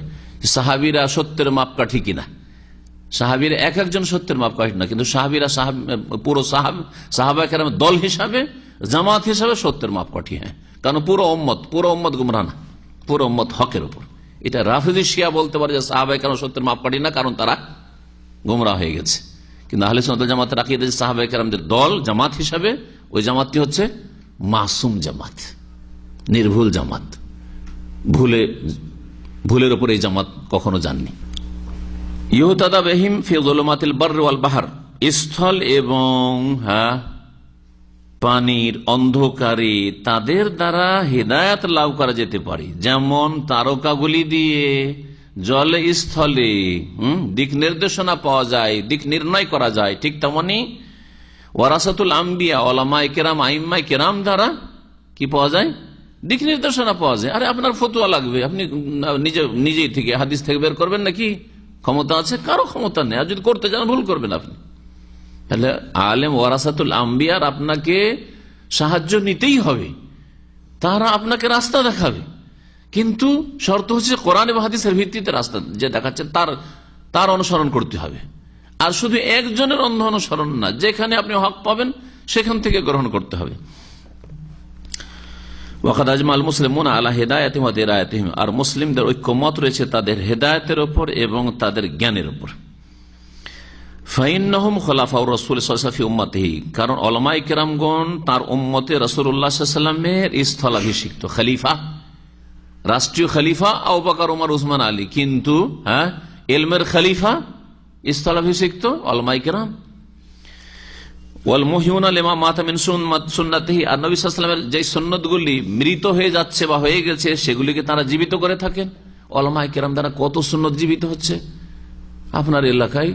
সাহাবীরা সত্যের মাপকাঠি কিনা। সাহাবীরা এক একজন সত্যের মাপকাঠি না, কিন্তু সাহাবীরা পুরো সাহাবা কেরাম দল হিসাবে, জামাত হিসাবে সত্যের মাপকাঠি। হ্যাঁ, কারণ পুরো উম্মত গুমরাহ না, পুরো উম্মত হকের উপর। এটা রাফিজি শিয়া বলতে পারে যে সাহাবা কেরাম সত্যের মাপকাঠি না, কারণ তারা গুমরাহ হয়ে গেছে। কিন্তু আহলে সুন্নাত ওয়াল জামাতের আকীদা সাহাবা কেরামদের দল, জামাত হিসাবে, ওই জামাতটি হচ্ছে মাসুম জামাত, নির্ভুল জামাত, ভুলের উপর এই জামাত কখনো যাননি। ইহতাদা বিহিম ফি যুলুমাতিল বাররি ওয়াল বাহর, স্থল এবং পানির অন্ধকারে তাদের দ্বারা হিদায়াত লাভ করা যেতে পারে। যেমন তারকাগুলি দিয়ে জলে স্থলে দিক নির্দেশনা পাওয়া যায়, দিক নির্ণয় করা যায়, ঠিক তেমনি ওয়ারাসাতুল আম্বিয়া ওলামায়ে কেরাম আইম্মায়ে কেরাম দ্বারা কি পাওয়া যায়? দিক নির্দেশনা পাওয়া যায়। আরে আপনার ফতোয়া লাগবে, আপনি নিজেই থেকে হাদিস থেকে বের করবেন নাকি? ক্ষমতা আছে? কারো ক্ষমতা নেই। আর যদি করতে যান ভুল করবেন আপনি। তাহলে আলেম ওয়ারাসাতুল আম্বিয়ার আপনাকে সাহায্য নিতেই হবে, তারা আপনাকে রাস্তা দেখাবে, কিন্তু শর্ত হচ্ছে কোরআন এবং হাদিসের ভিত্তিতে রাস্তা যে দেখাচ্ছে তার অনুসরণ করতে হবে। আর শুধু একজনের অন্ধ অনুসরণ না, যেখানে আপনি হক পাবেন সেখান থেকে গ্রহণ করতে হবে। আর মুসলিমদের ঐক্যমত রয়েছে তাদের হেদায়েতের উপর এবং তাদের জ্ঞানের উপর। ফাইন্নাহুম খুলাফাউর রাসূল সাল্লাল্লাহু আলাইহি ওয়াসাল্লাম ফি উম্মতিহি, কারণ উলামায়ে কেরামগণ তার উম্মতে রাসূলুল্লাহ সাল্লাল্লাহু আলাইহি ওয়াসাল্লামের স্থলাভিষিক্ত খলিফা, রাষ্ট্রীয় খলিফা আবু বকর, ওমর, উসমান, আলী, কিন্তু ইলমের খলিফা স্থলাভিষিক্ত উলামায়ে কেরাম। ওয়াল মুহয়িনা লিমা মাতা মিন সুন্নাতিহি, আর নবী সাল্লাল্লাহু আলাইহি ওয়াসাল্লামের যে সুন্নাতগুলি মৃত হয়ে যাচ্ছে বা হয়ে গেছে সেগুলিকে তারা জীবিত করে থাকেন। উলামায়ে কেরাম দ্বারা কত সুন্নত জীবিত হচ্ছে। আপনার এলাকায়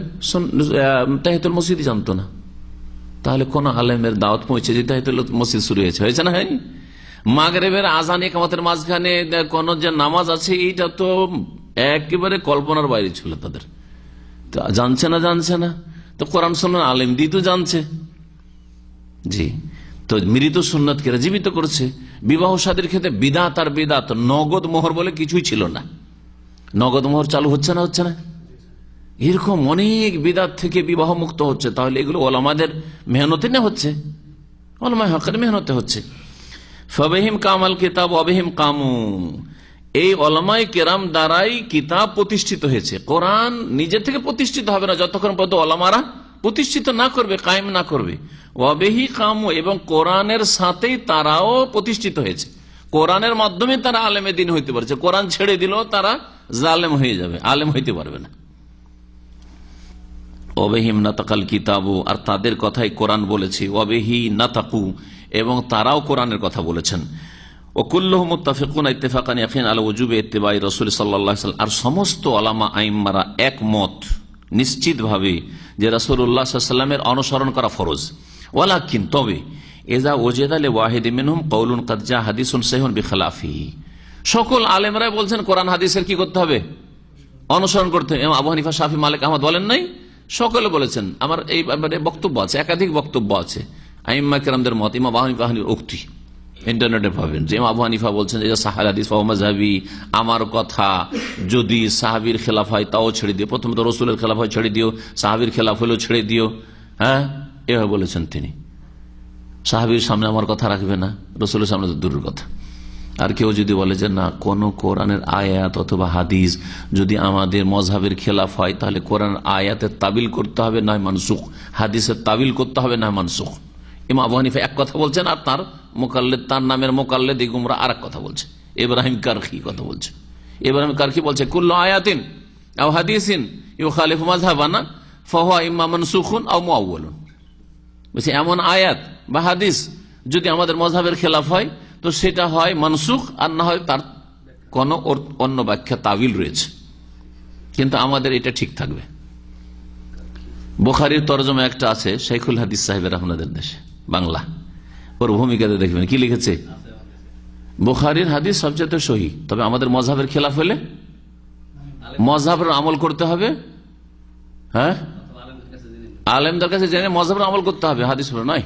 তাহিয়াতুল মসজিদ জানতো না, তাহলে কোন আলেমের দাওয়াত পৌঁছে যে তাহিয়াতুল মসজিদ শুরু হয়েছে না? হয়নি। মাগরিবের আযান ইকামতের মাঝখানে কোন যে নামাজ আছে এইটা তো একেবারে কল্পনার বাইরে ছিল তাদের। জানছে না তো কোরআন সুন্নাহ আলেম দিয়ে তো জানছে। জি, তো মৃত সুন্নাত কে জীবিত করছে। বিবাহ শাদীর ক্ষেত্রে বিদআত আর বিদআত, নগদ মোহর বলে কিছুই ছিল না, নগদ মোহর চালু হচ্ছে না? এরকম অনেক বিদআত থেকে বিবাহ মুক্ত হচ্ছে। তাহলে এগুলো ওলামাদের মেহনতে না হচ্ছে, ওলামায়ে হকের মেহনতে হচ্ছে। ফাবিহিম কামাল কিতাব ওয়াবিহিম কামু, এই ওলামায়ে কেরাম দ্বারাই কিতাব প্রতিষ্ঠিত হয়েছে। কোরআন নিজে থেকে প্রতিষ্ঠিত হবে না যতক্ষণ পর্যন্ত ওলামারা প্রতিষ্ঠিত না করবে, কায়েম না করবে। ওয়াবিহি কামু, এবং কোরআনের সাথেই তারাও প্রতিষ্ঠিত হয়েছে। কোরআনের মাধ্যমে তারা আলেমে দিন হইতে পারছে। কোরআন ছেড়ে দিলেও তারা জালেম হয়ে যাবে, আলেম হইতে পারবে না। ওয়াবিহিম নাতাকাল কিতাবু, আর তাদের কথাই কোরআন বলেছে। ওয়াবিহি নাতাকু, এবং তারাও কোরআনের কথা বলেছেন। ওয়াকুল্লুহুম মুত্তাফিকুন ইত্তিফাকান ইয়াকিন আলা ওয়াজুবি ইত্তিবাই রাসূল সাল্লাল্লাহু আলাইহি ওয়াসাল্লাম, আর সমস্ত উলামা আইম্মারা একমত নিশ্চিতভাবে যে রাসূলুল্লাহ সাল্লাল্লাহু আলাইহি ওয়াসাল্লামের অনুসরণ করা ফরজ। ওয়ালাকিন, তবে ইযা ওয়াজাদা লিওয়াহিদিন মিনহুম কাউলুন কাদ জা হাদিসুন সাহিহুন বিখিলাফিহি, সকল আলেমরা বলছেন কোরআন হাদিসের কি করতে হবে? অনুসরণ করতে হবে। আবু হানিফা, শাফি, মালিক, আহমদ বলেন নাই? সকলে বলেছেন। আমার এই ব্যাপারে বক্তব্য আছে, একাধিক বক্তব্য আছে আইম্মা কেরামদের মত। ইমাম আবু হানিফা উক্তি ইন্টারনেটে পাবেন যে আবু হানিফা বলছেন যে সাহাল হাদিস ফাহুয়া মাযহাবি, আমার কথা যদি সাহাবীর খেলাফ হয় তাও ছেড়ে দিও, প্রথমে তো রাসূলের খেলাফ হয় ছেড়ে দিও, সাহাবীর খেলাফ হলেও ছেড়ে দিও। এভাবে বলেছেন তিনি। সাহাবীর সামনে আমার কথা রাখবে না, রাসূলের সামনে তো দূরের কথা। আর কেউ যদি বলে যে না, কোন কোরআনের আয়াত অথবা হাদিস যদি আমাদের মযহাবের খেলাফ হয় তাহলে কোরআন আয়াতের তাবিল করতে হবে, নয় মানসুখ, হাদিসের তাবিল করতে হবে, নয় মানসুখ। ইমাম আবু হানিফা এক কথা বলছেন, আর তার মুকাল্লিদ, তার নামের মুকাল্লিদ গুমরা আর এক কথা বলছে। ইব্রাহিম কারখি কথা বলছে। ইব্রাহিম কারখি বলছে কুল্লু আয়াতিন আও হাদিসিন ইউখালিফু মাযহাবানা ফাহুয়া ইম্মা মানসুখুন আও মুআওয়ালুন। বলছে এমন আয়াত বা হাদিস যদি আমাদের মযহাবের খেলাফ হয় তো সেটা হয় মানসুখ, আর না হয় তার কোন অন্য ব্যাখ্যা তাবিল রয়েছে, কিন্তু আমাদের এটা ঠিক থাকবে। বুখারীর তরজমা একটা আছে, শাইখুল হাদিস সাহেবের আপনাদের দেশে বাংলা, ওর ভূমিকাতে দেখবেন কি লিখেছে, বুখারীর হাদিস সবচেয়ে সহিহ, তবে আমাদের মযহাবের খেলাফ হলে মযহাবের আমল করতে হবে। আলেমদের কাছে জেনে মযহাবের আমল করতে হবে, হাদিস হলো নয়।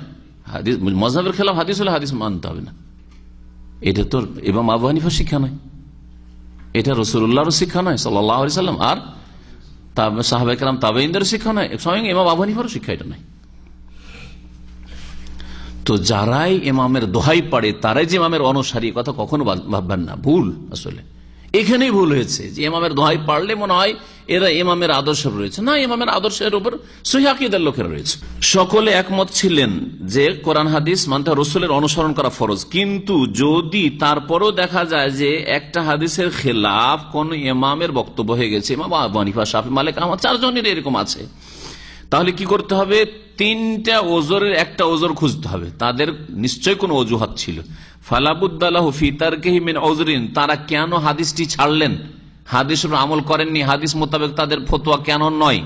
হাদিস মযহাবের খেলাফ হাদিস হলে হাদিস মানতে হবে না। এটা তো ইমাম আবু হানিফার শিক্ষা নয়, এটা রাসূলুল্লাহর শিক্ষা নয় সাল্লাল্লাহু আলাইহি ওয়াসাল্লাম, আর সাহাবায়ে কেরাম তাবেঈনদের শিক্ষা নয়, স্বয়ং ইমাম আবু হানিফার শিক্ষা এটা নয়। তো যারাই ইমামের দোহাই পড়ে তারাই যে ইমামের অনুসারী, কথা কখনো ভাববেন না, ভুল। আসলে এখানেই ভুল হয়েছে যে ইমামের দোহাই পড়লে মনে হয় এরা ইমামের আদর্শ রয়েছে না, ইমামের আদর্শের উপর সহিহ আকীদার লোকেরা রয়েছে। সকলে একমত ছিলেন যে কোরআন হাদিস মানতে রসুলের অনুসরণ করা ফরজ, কিন্তু যদি তারপরও দেখা যায় যে একটা হাদিসের খেলাফ কোন ইমামের বক্তব্য হয়ে গেছে, ইমাম আবু হানিফা, শাফি, মালিক, আহমদ, চারজনের এরকম আছে, তাহলে কি করতে হবে? তিনটা ওজরের একটা ওজর খুঁজতে হবে। তাদের নিশ্চয় কোন অজুহাত ছিল। ফালাবুদ্দালাহু ফি তারকিহি মিন উযরিন, তারা কেন হাদিসটি ছাড়লেন, হাদিসের আমল করেননি, হাদিস মোতাবেক তাদের ফতোয়া কেন নয়,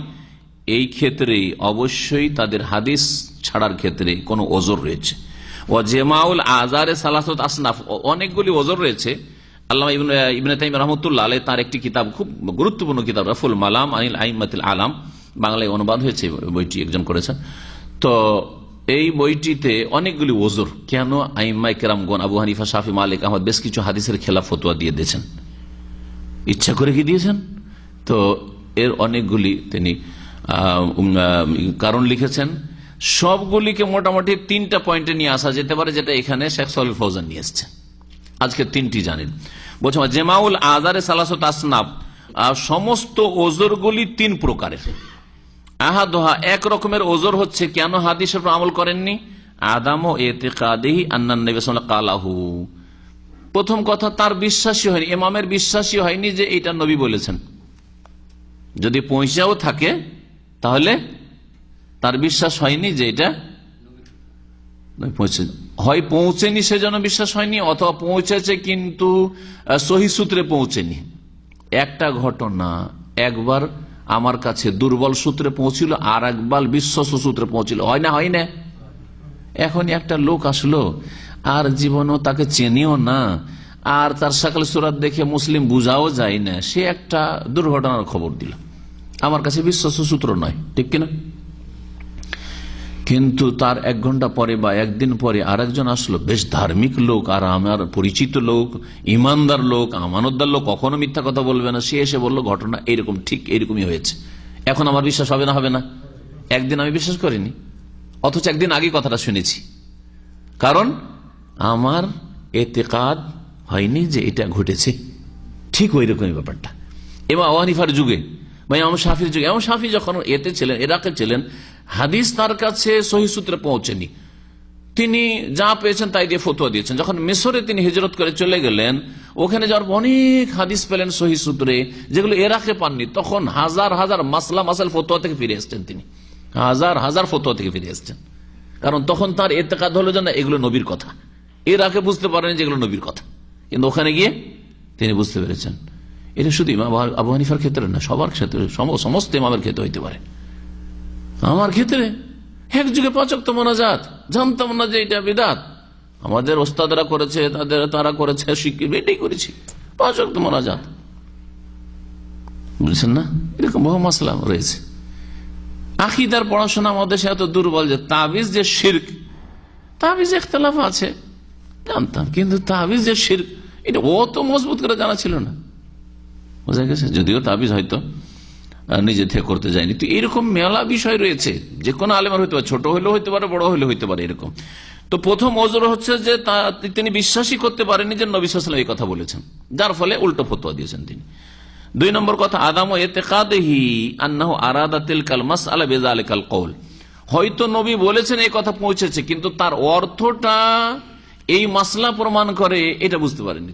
এই ক্ষেত্রে অবশ্যই তাদের হাদিস ছাড়ার ক্ষেত্রে কোন ওজর রয়েছে। ও জেমাউল আজারে সালাসাত আসনাফ, অনেকগুলি ওজর রয়েছে। আল্লামা ইবনে তাইমিয়া রাহমাতুল্লাহ আলাইহি তার একটি কিতাব, খুব গুরুত্বপূর্ণ কিতাব, রাফুল মালাম আনিল আইম্মাতিল আলাম, বাংলায় অনুবাদ হয়েছে, বইটি একজন করেছেন। তো এই বইটিতে অনেকগুলি ওজর কেন আইম্মায়ে কেরামগণ আবু হানিফা, শাফি, মালিক, আহমদ বেশ কিছু হাদিসের খেলাফ ফতোয়া দিয়ে দিয়েছেন, ইচ্ছা করে কি দিয়েছেন, তো এর অনেকগুলি তিনি কারণ লিখেছেন। সবগুলিকে মোটামুটি তিনটা পয়েন্টে নিয়ে আসা যেতে পারে, যেটা এখানে শেখ সালেহ ফৌজান নিয়ে এসছেন। আজকে তিনটি জানেন। বলছে জেমাউল আজারে সালাসাত আসনাফ, সমস্ত ওজরগুলি তিন প্রকারের। আহাদোহা, এক রকমের ওজর হচ্ছে কেন হাদিসের উপর আমল করেননি, আদাম ও ইতিকাদিহি আন্নান নবী সাল্লাল্লাহু আলাইহি কালাহু, প্রথম কথা তার বিশ্বাসী হয়নি, ইমামের বিশ্বাসী হয়নি যে এটা নবী বলেছেন। যদি পৌঁছাও থাকে তাহলে তার বিশ্বাস হয়নি যে এটা হয় পৌঁছেনি সেজন্য বিশ্বাস হয়নি, অথবা পৌঁছেছে কিন্তু সহি সূত্রে পৌঁছেনি। একটা ঘটনা, একবার আমার কাছে দুর্বল সূত্রে পৌঁছিল, আর একবার বিশ্বস্ত সূত্রে পৌঁছিল, হয় না? হয় না? এখন একটা লোক আসলো আর জীবনও তাকে চেনেও না, আর তার সকাল সুরাত দেখে মুসলিম বুঝাও যায় না, সে একটা দুর্ঘটনার খবর দিল, আমার কাছে বিশ্বস্ত সূত্র নয়, ঠিক কিনা? কিন্তু তার এক ঘন্টা পরে বা একদিন পরে আরেকজন আসলো, বেশ ধার্মিক লোক, আর আমার পরিচিত লোক, ইমানদার লোক, আমানতদার লোক, কখনো মিথ্যা কথা বলবে না, সে এসে বললো ঘটনা এরকম, ঠিক এরকমই হয়েছে। এখন আমার বিশ্বাস হবে না? হবে না? একদিন আমি বিশ্বাস করিনি, অথচ একদিন আগে কথাটা শুনেছি, কারণ আমার এতেকাদ হয়নি যে এটা ঘটেছে। ঠিক ওই রকমই ব্যাপারটা ইমাম আবু হানিফার যুগে বা ইমাম শাফির যুগে। ইমাম শাফি যখন এতে ছিলেন, ইরাকে ছিলেন, হাদিস তার কাছে সহিহ সূত্রে পৌঁছেনি, তিনি যা পেয়েছেন তাই দিয়ে ফতোয়া দিয়েছেন। যখন মিশরে তিনি হিজরত করে চলে গেলেন, ওখানে যাওয়ার অনেক হাদিস পেলেন সহিহ সূত্রে, যেগুলো ইরাকে পাননি। তখন হাজার হাজার মাসাল ফতোয়া থেকে ফিরে এসছেন, তিনি হাজার হাজার ফতোয়া থেকে ফিরে এসছেন, কারণ তখন তার ইতিকাদ হলো যে না, এগুলো নবীর কথা। ইরাকে বুঝতে পারেন যেগুলো নবীর কথা, কিন্তু ওখানে গিয়ে তিনি বুঝতে পেরেছেন। এটা শুধু ইমাম আবু হানিফার ক্ষেত্রে না, সবার ক্ষেত্রে, সমস্ত ইমামের ক্ষেত্রে হইতে পারে। আমার ক্ষেত্রে এক যুগে 5 ওয়াক্ত মোনাজাত, জানতাম না যে এটা বিদআত, আমাদের ওস্তাদরা করেছে, তারা করেছে, শিক্ষিত এটাই করেছি, 5 ওয়াক্ত মোনাজাত, বুঝছেন না? এরকম বহু মাসলা রয়েছে। আকীদার পড়াশোনা আমাদের এত দুর্বল যে তাবিজ যে শিরক, তাবিজ ইখতিলাফ আছে জানতাম, কিন্তু তাবিজ যে শিরক এটা অত মজবুত করে জানা ছিল না, বোঝা গেছে। যদিও তাবিজ হয়তো নিজে থেকে করতে যায়নি। তো এরকম মেলা বিষয় রয়েছে, যে কোনো আলেমের হইতে পারে, ছোট হইলেও হইতে পারে, বড় হইলেও হইতে পারে, এরকম। তো প্রথম ওজর হচ্ছে যে তিনি বিশ্বাসই করতে পারেননি যে নবী সাল্লাল্লাহু আলাইহি ওয়াসাল্লাম এই কথা বলেছেন, যার ফলে উল্টো ফতোয়া দিয়েছেন তিনি। 2 নম্বর কথা, আদাম ইতিকাদিহি আন্নাহু আরাদা তিলকাল মাসআলা বিযালিকাল কওল, হয়তো নবী বলেছেন এই কথা পৌঁছেছে, কিন্তু তার অর্থটা এই মাসলা প্রমাণ করে এটা বুঝতে পারেননি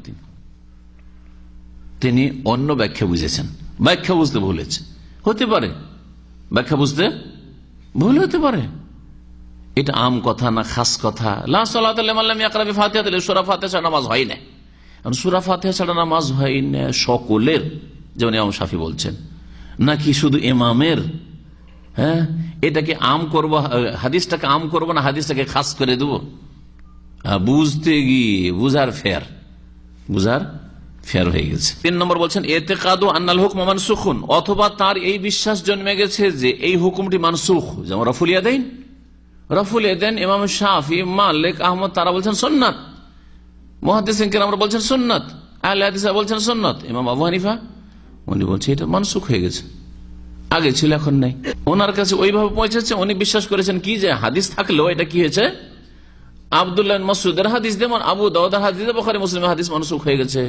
তিনি অন্য ব্যাখ্যা বুঝেছেন, ব্যাখ্যা বুঝতে ভুলেছে, হতে পারে ব্যাখ্যা বুঝতে ভুল হতে পারে। এটা আম কথা না খাস কথা? লা সালাতা লিমান লাম ইয়াকরা বিফাতিহাতিল, সূরা ফাতিহা ছাড়া নামাজ হয় না। কারণ সূরা ফাতিহা ছাড়া নামাজ হয় না সকলের, যেমন ইমাম শাফি বলছেন, নাকি শুধু ইমামের? হ্যাঁ, এটাকে আম করব, হাদিসটাকে আম করব না হাদিসটাকে খাস করে দেব? বুঝতে গিয়ে বুঝার ফের হয়ে গেছে। 3 নম্বর বলছেন ইতিকাদু আন্নাল হুকম মানসুখুন, অথবা তার এই বিশ্বাস জন্মে গেছে যে এই হুকুমটি মানসুখ, যেমন রাফুল ইয়াদাইন ইমাম শাফি, মালিক, আহমদ তারা বলছেন সুন্নাত, মুহাদ্দিসিন কিরামরা বলছেন সুন্নাত, আহলে হাদিস বলছেন সুন্নাত। ইমাম আবু হানিফা উনি বলছে এটা মানসুখ হয়ে গেছে, আগে ছিল এখন নাই। ওনার কাছে ওইভাবে পৌঁছেছে, উনি বিশ্বাস করেছেন কি যে হাদিস থাকলেও এটা কি হয়েছে, আব্দুল্লাহ মাসউদের হাদিস, যেমন আবু দাউদের হাদিস, বুখারী মুসলিমের হাদিস মানসুখ হয়ে গেছে।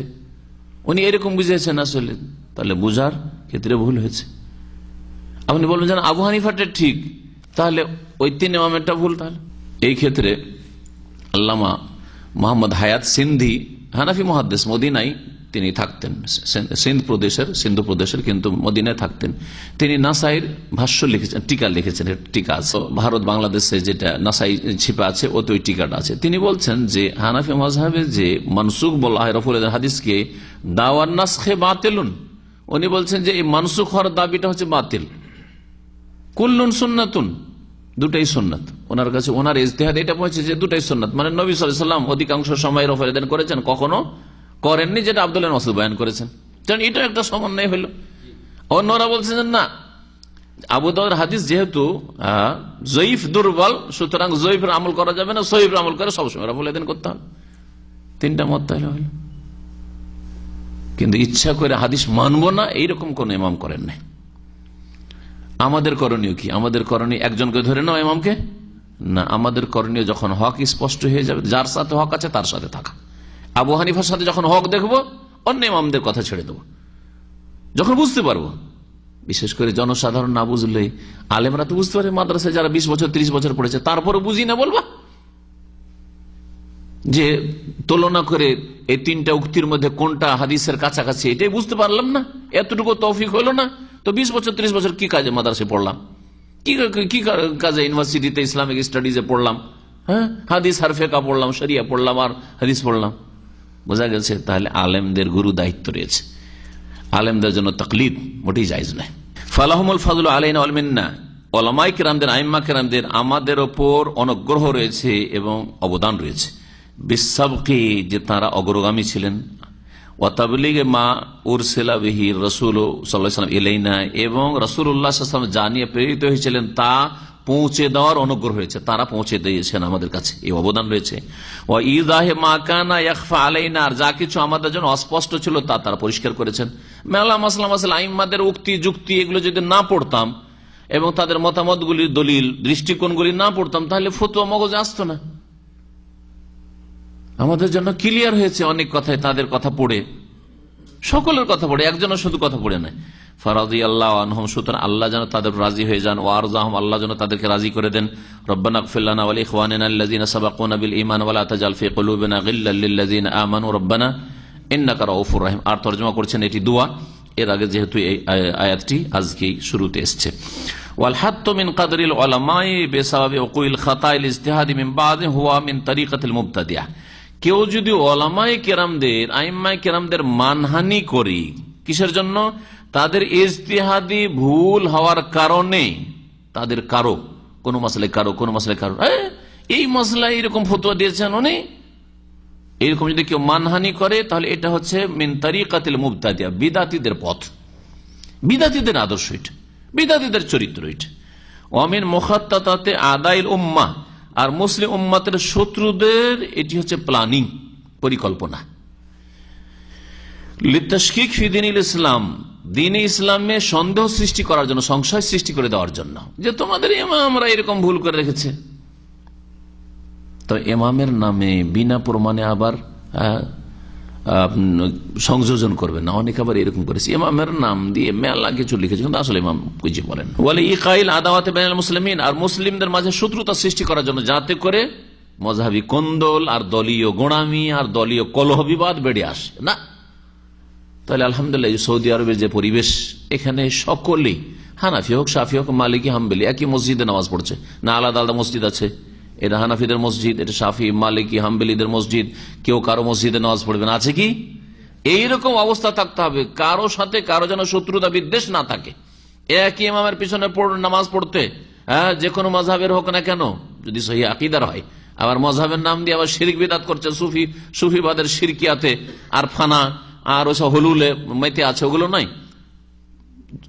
উনি এরকম বুঝেছেন আসলে তাহলে বুঝার ক্ষেত্রে ভুল হয়েছে। আপনি বলবেন যেন আবু হানিফাটা ঠিক, তাহলে ওই 3 ইমামেরটা ভুল। তাহলে এই ক্ষেত্রে আল্লামা মোহাম্মদ হায়াত সিন্ধি, হানাফি মুহাদ্দিস, মদিনায় তিনি থাকতেন, সিন্ধু প্রদেশের কিন্তু মদিনায় থাকতেন। তিনি নাসাইর ভাষ্য লিখেছেন, টিকা লিখেছেন, টিকা আছে ভারত বাংলাদেশে, যেটা নাসাই ছিপা আছে ওতে ওই টিকাটা আছে। তিনি বলছেন যে হানাফি মাযহাবে যে মানসুখ বলা হয় রফুল হাদিসকে দাওয়ান নাসখে বাতিলুন, উনি বলছেন যে এই মানসুখ হওয়ার দাবিটা হচ্ছে বাতিল। কুল্লুন সুন্নাতুন, দুটাই সুন্নাত। ওনার কাছে ওনার ইজতিহাদ এটা পৌঁছে যে দুটাই সুন্নাত, মানে নবী সাল্লাল্লাহু আলাইহি ওয়াসাল্লাম অধিকাংশ সময় রফুল করেছেন, কখনো করেননি, যেটা আব্দুল্লাহ ইবনে মাসউদ বয়ান করেছেন। কারণ এটা একটা সমন্বয় হলো। অন্যরা বলছেন না, আবু দাউদ হাদিস যেহেতু জয়ীফ, দুর্বল, সুতরাং জয়ীফের আমল করা যাবে না, সহিহের আমল করে সবসময় রফুল করতে হবে। 3টা মত তাহলে হলো। কিন্তু ইচ্ছা করে হাদিস মানবো না এইরকম কোন ইমাম করেন নাই। আমাদের করণীয় কি? আমাদের করণীয় একজনকে ধরে নাও ইমামকে না, আমাদের করণীয় যখন হক স্পষ্ট হয়ে যাবে, যার সাথে হক আছে তার সাথে থাকা। আবু হানিফার সাথে যখন হক দেখবো, অন্য ইমামদের কথা ছেড়ে দেবো যখন বুঝতে পারবো। বিশেষ করে জনসাধারণ না বুঝলে, আলেমরা তো বুঝতে পারে, মাদ্রাসায় যারা 20 বছর 30 বছর পড়েছে, তারপরে বুঝি না বলবা যে তুলনা করে এই 3টা উক্তির মধ্যে কোনটা হাদিসের কাছাকাছি, এটাই বুঝতে পারলাম না, এতটুকু তৌফিক হলো না। তো 20 বছর 30 বছর কি কাজে মাদ্রাসায় পড়লাম, কি কাজে ইউনিভার্সিটিতে ইসলামিক স্টাডিজে পড়লাম, হ্যাঁ, হাদিস আর ফিকহ পড়লাম, শরিয়া পড়লাম আর হাদিস পড়লাম। বোঝা গেছে তাহলে আলেমদের গুরু দায়িত্ব রয়েছে, আলেমদের জন্য তাকলিদ মোটেই জায়েজ নয়। ফালাহুমুল ফাযলু আলাইনা ওয়াল মিন্না, উলামায়ে কেরামদের, আইম্মা কেরামদের আমাদের ওপর অনুগ্রহ রয়েছে এবং অবদান রয়েছে। বিসাবকি, যে তারা অগ্রগামী ছিলেন, ওয়া তাবলীগে মা উরসিলা বিহি রাসূল সাল্লাল্লাহু আলাইহি ওয়াসাল্লাম ইলাইনা, এবং রাসূলুল্লাহ সাল্লাল্লাহু আলাইহি ওয়াসাল্লাম যা নিয়ে প্রেরিত হয়েছিলেন তা পৌঁছে দেওয়ার অনুগ্রহ হয়েছে, তারা পৌঁছে দিয়েছেন আমাদের কাছে, এই অবদান রয়েছে। ওয়া ইযাহি মা কানা ইয়াখফা আলাইনা, আর যা কিছু আমাদের জন্য অস্পষ্ট ছিল তা তারা পরিষ্কার করেছেন। মেলা মাসলা মাসলা আইম্মাদের উক্তি যুক্তি এগুলো যদি না পড়তাম এবং তাদের মতামতগুলির দলিল দৃষ্টিকোণগুলি না পড়তাম, তাহলে ফতোয়া মগজে আসতো না। আমাদের জন্য ক্লিয়ার হয়েছে অনেক কথায়, তাদের কথা পড়ে, সকলের কথা পড়ে, একজনের শুধু কথা পড়ে নাই। ফারাদিয়াল্লাহু আনহুম, সুতরাং আল্লাহ যেন তাদের রাজি হয়ে যান, ওয়া আরযাহুম, আল্লাহ যেন তাদেরকে রাজি করে দেন। রব্বানা ইগফির লানা ওয়া লিইখওয়ানিনা আল্লাযীনা সাবাকুনা বিল ঈমান ওয়া লা তাজআল ফি কুলুবিনা গিল্লাল লিল্লাযীনা আমানু রব্বানা ইন্নাকা রাউফুর রহিম। আর তরজমা করছেন এটি দোয়া, এর আগে যেহেতু এই আয়াতটি আজকেই শুরুতে এসেছে। ওয়াল হাত্তু মিন কদরিল উলামাই বিসাবাবি উকুইল খাতাইল ইজতিহাদি মিন বাদি হুয়া মিন তরিকাতিল মুবতাদিয়া। কেউ যদি ওলামায়ে কেরামদের, আইম্মায়ে কেরামদের মানহানি করি, কিসের জন্য? তাদের ইজতিহাদি ভুল হওয়ার কারণে, তাদের কারো কোন মাসলায় কারো এই মাসলায় এরকম ফতোয়া দিয়েছেন উনি, এরকম যদি কেউ মানহানি করে, তাহলে এটা হচ্ছে মিন তরিকাতিল মুবতাদিয়া, বিদাতীদের পথ, বিদাতীদের আদর্শ, এটা বিদাতীদের চরিত্র, এটা ওয়ামিন মুখাত্তাতাতে আদাইল উম্মাহ, আর মুসলিম উম্মাতের শত্রুদের এটি হচ্ছে প্ল্যানিং, পরিকল্পনা। লিতাশকিক ফি দীনিল ইসলাম, দ্বীনে ইসলামে সন্দেহ সৃষ্টি করার জন্য, সংশয় সৃষ্টি করে দেওয়ার জন্য, যে তোমাদের ইমামরা এরকম ভুল করে রেখেছে। তো ইমামের নামে বিনা প্রমাণে আবার সংযোজন করবে না। অনেকে আবার এরকম করেছে, ইমামের নাম দিয়ে মেলা কিছু লিখেছে, কিন্তু আসলে ইমাম কিছু বলেন। বলে ইকাইল আদাওয়াতে বাইনাল মুসলিমিন, আর মুসলিমদের মাঝে শত্রুতা সৃষ্টি করার জন্য, যাতে করে মযহাবী কোন্দল আর দলীয় গোড়ামি আর দলীয় কলহ বিবাদ বেড়ে আসে না। তাহলে আলহামদুলিল্লাহ সৌদি আরবের যে পরিবেশ, এখানে সকলেই হানাফি হোক, শাফি হোক, মালিকি, হাম্বলি একই মসজিদে নামাজ পড়ছে না, আলাদা আলাদা মসজিদ আছে। এটা হানাফিদের মসজিদ, এটা শাফি, মালিকি, হাম্বলিদের মসজিদ, কেউ কারো মসজিদে নামাজ পড়বে না, আছে কি? এইরকম অবস্থা থাকতে হবে, কারো সাথে কারো যেন শত্রুতা বিদ্বেষ না থাকে। একই ইমামের পিছনে নামাজ পড়তে, যে কোনো মাযহাবের হোক না কেন, যদি সহিহ আকীদার হয়, আবার মাযহাবের নাম দিয়ে আবার শিরক বিদআত করছে, সুফিবাদের শিরকিয়াতে আর ফানা আর ওসব হলুলে মেতে আছে, ওগুলো নয়।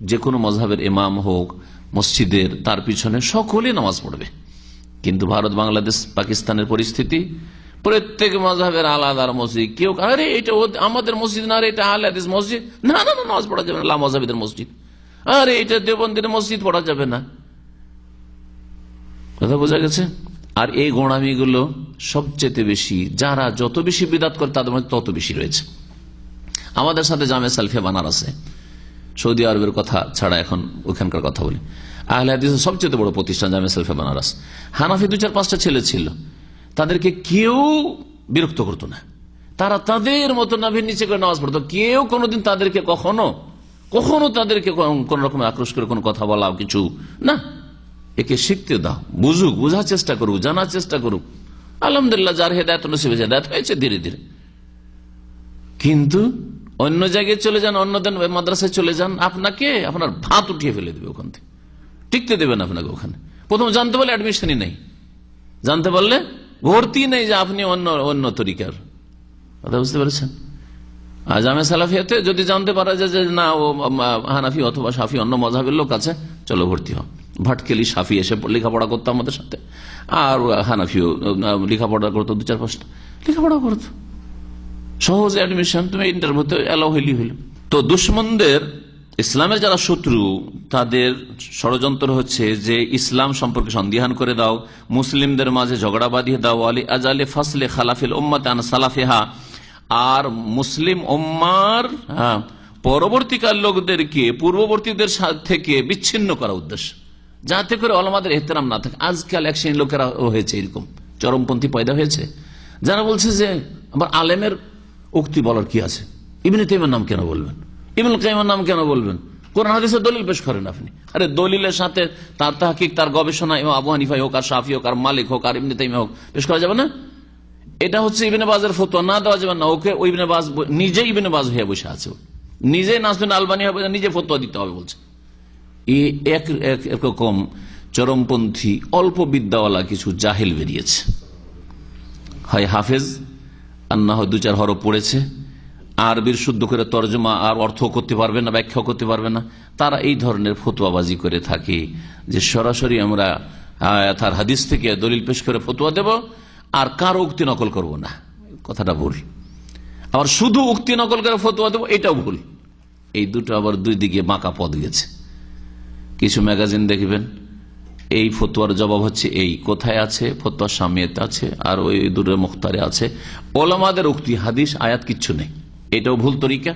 যে কোনো মাযহাবের ইমাম হোক মসজিদের, তার পিছনে সকলে নামাজ পড়বে। কিন্তু ভারত, বাংলাদেশ, পাকিস্তানের পরিস্থিতি, প্রত্যেক মাযহাবের আলাদা মসজিদ, কেউ আরে এটা আমাদের মসজিদ না, এটা আহলে হাদিস মসজিদ, না না নামাজ পড়া যাবে না, লা মাযহাবিদের মসজিদ, আরে এটা দেওবন্দির মসজিদ, পড়া যাবে না। কথা বোঝা গেছে? আর এই গোঁড়ামিগুলো সবচেয়ে বেশি, যারা যত বেশি বিদআত করে তাদের মধ্যে তত বেশি রয়েছে। আমাদের সাথে জামে সালফিয়া বানারসে সৌদি আরবের কথা ছাড়া এখন ওখানকার কথা বলি। আহলে হাদিসের সবচেয়ে বড় প্রতিষ্ঠান জামিয়া সালফিয়া বেনারস। হানাফি 2-4-5টা ছেলে ছিল, তাদেরকে কেউ বিরক্ত করতো না, তারা তাদের মতো নাভির নিচে করে নামাজ পড়তো। কেউ কোনোদিন তাদেরকে কখনো তাদেরকে কোন রকম আক্রোশ করে কোনো কথা বলা কিছু না। একে শিখতে দাও, বুঝুক, বোঝার চেষ্টা করুক, জানার চেষ্টা করুক। আলহামদুলিল্লাহ, যার হেদায়েত নসিব হয়েছে, হেদায়েত হয়েছে ধীরে ধীরে। কিন্তু অন্য জায়গায় চলে যান, অন্যদের মাদ্রাসায় চলে যান, আপনাকে আপনার ভাত উঠিয়ে ফেলে দেবে, ওখান থেকে টিকতে দেবেন আপনাকে ওখানে। প্রথম জানতে পারলে অ্যাডমিশনই নেই, জানতে পারলে ভর্তি নেই, যে আপনি অন্য তরিকার কথা বুঝতে পেরেছেন। আর জামিয়া সালাফিয়াতে যদি জানতে পারা যায় যে না, ও হানাফি অথবা শাফি অন্য মযহাবের লোক আছে, চলো ভর্তি হও। ভাটকেলি শাফি এসে লেখাপড়া করতো আমাদের সাথে, আর হানাফিও লেখাপড়া করতো, 2-4-5টা লেখাপড়া করতো। সহজ অ্যাডমিশন, তুমি ইন্টারভিউতে এলাও হইলি হইল। তো দুশ্মনদের, ইসলামের যারা শত্রু, তাদের ষড়যন্ত্র হচ্ছে যে ইসলাম সম্পর্কে সন্দিহান করে দাও, মুসলিমদের মাঝে ঝগড়া বাঁধিয়ে দাও, আলী আজালে ফাসলে খালাফিল উম্মাত আন সালাফিহা, আর মুসলিম উম্মার পরবর্তীকাল লোকদেরকে পূর্ববর্তীদের থেকে বিচ্ছিন্ন করা উদ্দেশ্য, যাতে করে ওলামাদের ইহতিরাম না থাকে। আজকাল এক শ্রেণীর লোকেরা হয়েছে এরকম চরমপন্থী পয়দা হয়েছে, যারা বলছে যে আবার আলেমের উক্তি বলার কি আছে, ইবনে তাইমিয়ার নাম কেন বলবেন, ইবনুল কাইয়িমের নাম কেন বলবেন, কোরআন হাদিসের দলিল পেশ করেন আপনি। আরে দলিলের সাথে তার তাহকিক, তার গবেষণা, ইমাম আবু হানিফা হোক, আর শাফি হোক, আর মালিক হোক, আর ইবনে তাইমিয়া হোক, পেশ করা যাবে না? এটা হচ্ছে ইবনে বাজের ফতোয়া, না দেওয়া যাবে না। ওকে ওই ইবনে বাজ নিজেই ইবনে বাজ হয়ে বসে আছে, নিজেই নাসরুদ্দিন আলবানী হবে, নিজে ফতোয়া দিতে হবে বলছে। একরকম চরমপন্থী অল্প বিদ্যাওয়ালা কিছু জাহেল বেরিয়েছে, হয় হাফেজ আর না হয় 2-4 হরফ পড়েছে, আরবির শুদ্ধ করে তর্জমা আর অর্থ করতে পারবে না, ব্যাখ্যা করতে পারবে না। তারা এই ধরনের ফতোয়াবাজি করে থাকে যে সরাসরি আমরা তার হাদিস থেকে দলিল পেশ করে ফতোয়া দেব, আর কারো উক্তি নকল করব না। কথাটা ভুল। আবার শুধু উক্তি নকল করে ফতোয়া দেব, এটাও ভুল। এই দুটো আবার দুই দিকে বাঁকা পথ গেছে। কিছু ম্যাগাজিন দেখবেন এই ফতোয়ার জবাব হচ্ছে এই, কোথায় আছে, ফতোয়া সামিয়াতে আছে, আর ওই দূরে মুখতারে আছে, ওলামাদের উক্তি হাদিস আয়াত কিচ্ছু নেই। এটাও ভুল তরিকা।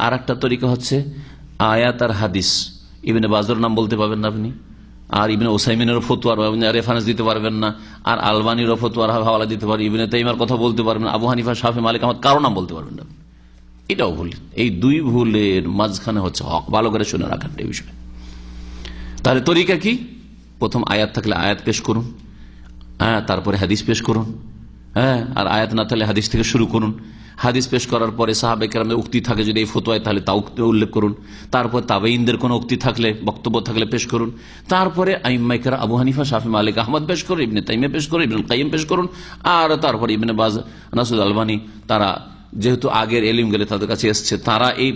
আর একটা তরিকা হচ্ছে আয়াত আর হাদিস, ইবনে বাজর নাম বলতে পারবেন না আপনি, আর ইবনে উসাইমিনের ফতোয়ার রেফারেন্স দিতে পারবেন না, আর আলবানির ফতোয়ার হাওয়ালা দিতে পারবেন, ইবনে তাইমিয়ার কথা বলতে পারবেন না, আবু হানিফা, শাফি, মালিক, আহমদ কারো নাম বলতে পারবেন না। এটাও ভুল। এই দুই ভুলের মাঝখানে হচ্ছে হক। ভালো করে শুনে রাখার এই বিষয়। তাহলে তরিকা কি? প্রথম আয়াত থাকলে আয়াত পেশ করুন, তারপরে হাদিস পেশ করুন, আর আয়াত না থাকলে হাদিস থেকে শুরু করুন। হাদিস পেশ করার পরে সাহাবে কেরামের উক্তি থাকে যদি এই ফতোয়ায়, তাহলে তা উল্লেখ করুন। তারপর তাবেঈনদের কোন উক্তি থাকলে, বক্তব্য থাকলে পেশ করুন। তারপরে আইম্মায়ে কেরাম আবু হানিফা, শাফি, মালিক, আহমদ পেশ করুন, ইবনে তাইমিয়া পেশ করুন, ইবনুল কাইয়িম পেশ করুন, আর তারপরে ইবনে বাজ, নাসরুদ্দিন আলবানী, তারা যেহেতু আগের এলিম গেলে তাদের কাছে এসছে, তারা এই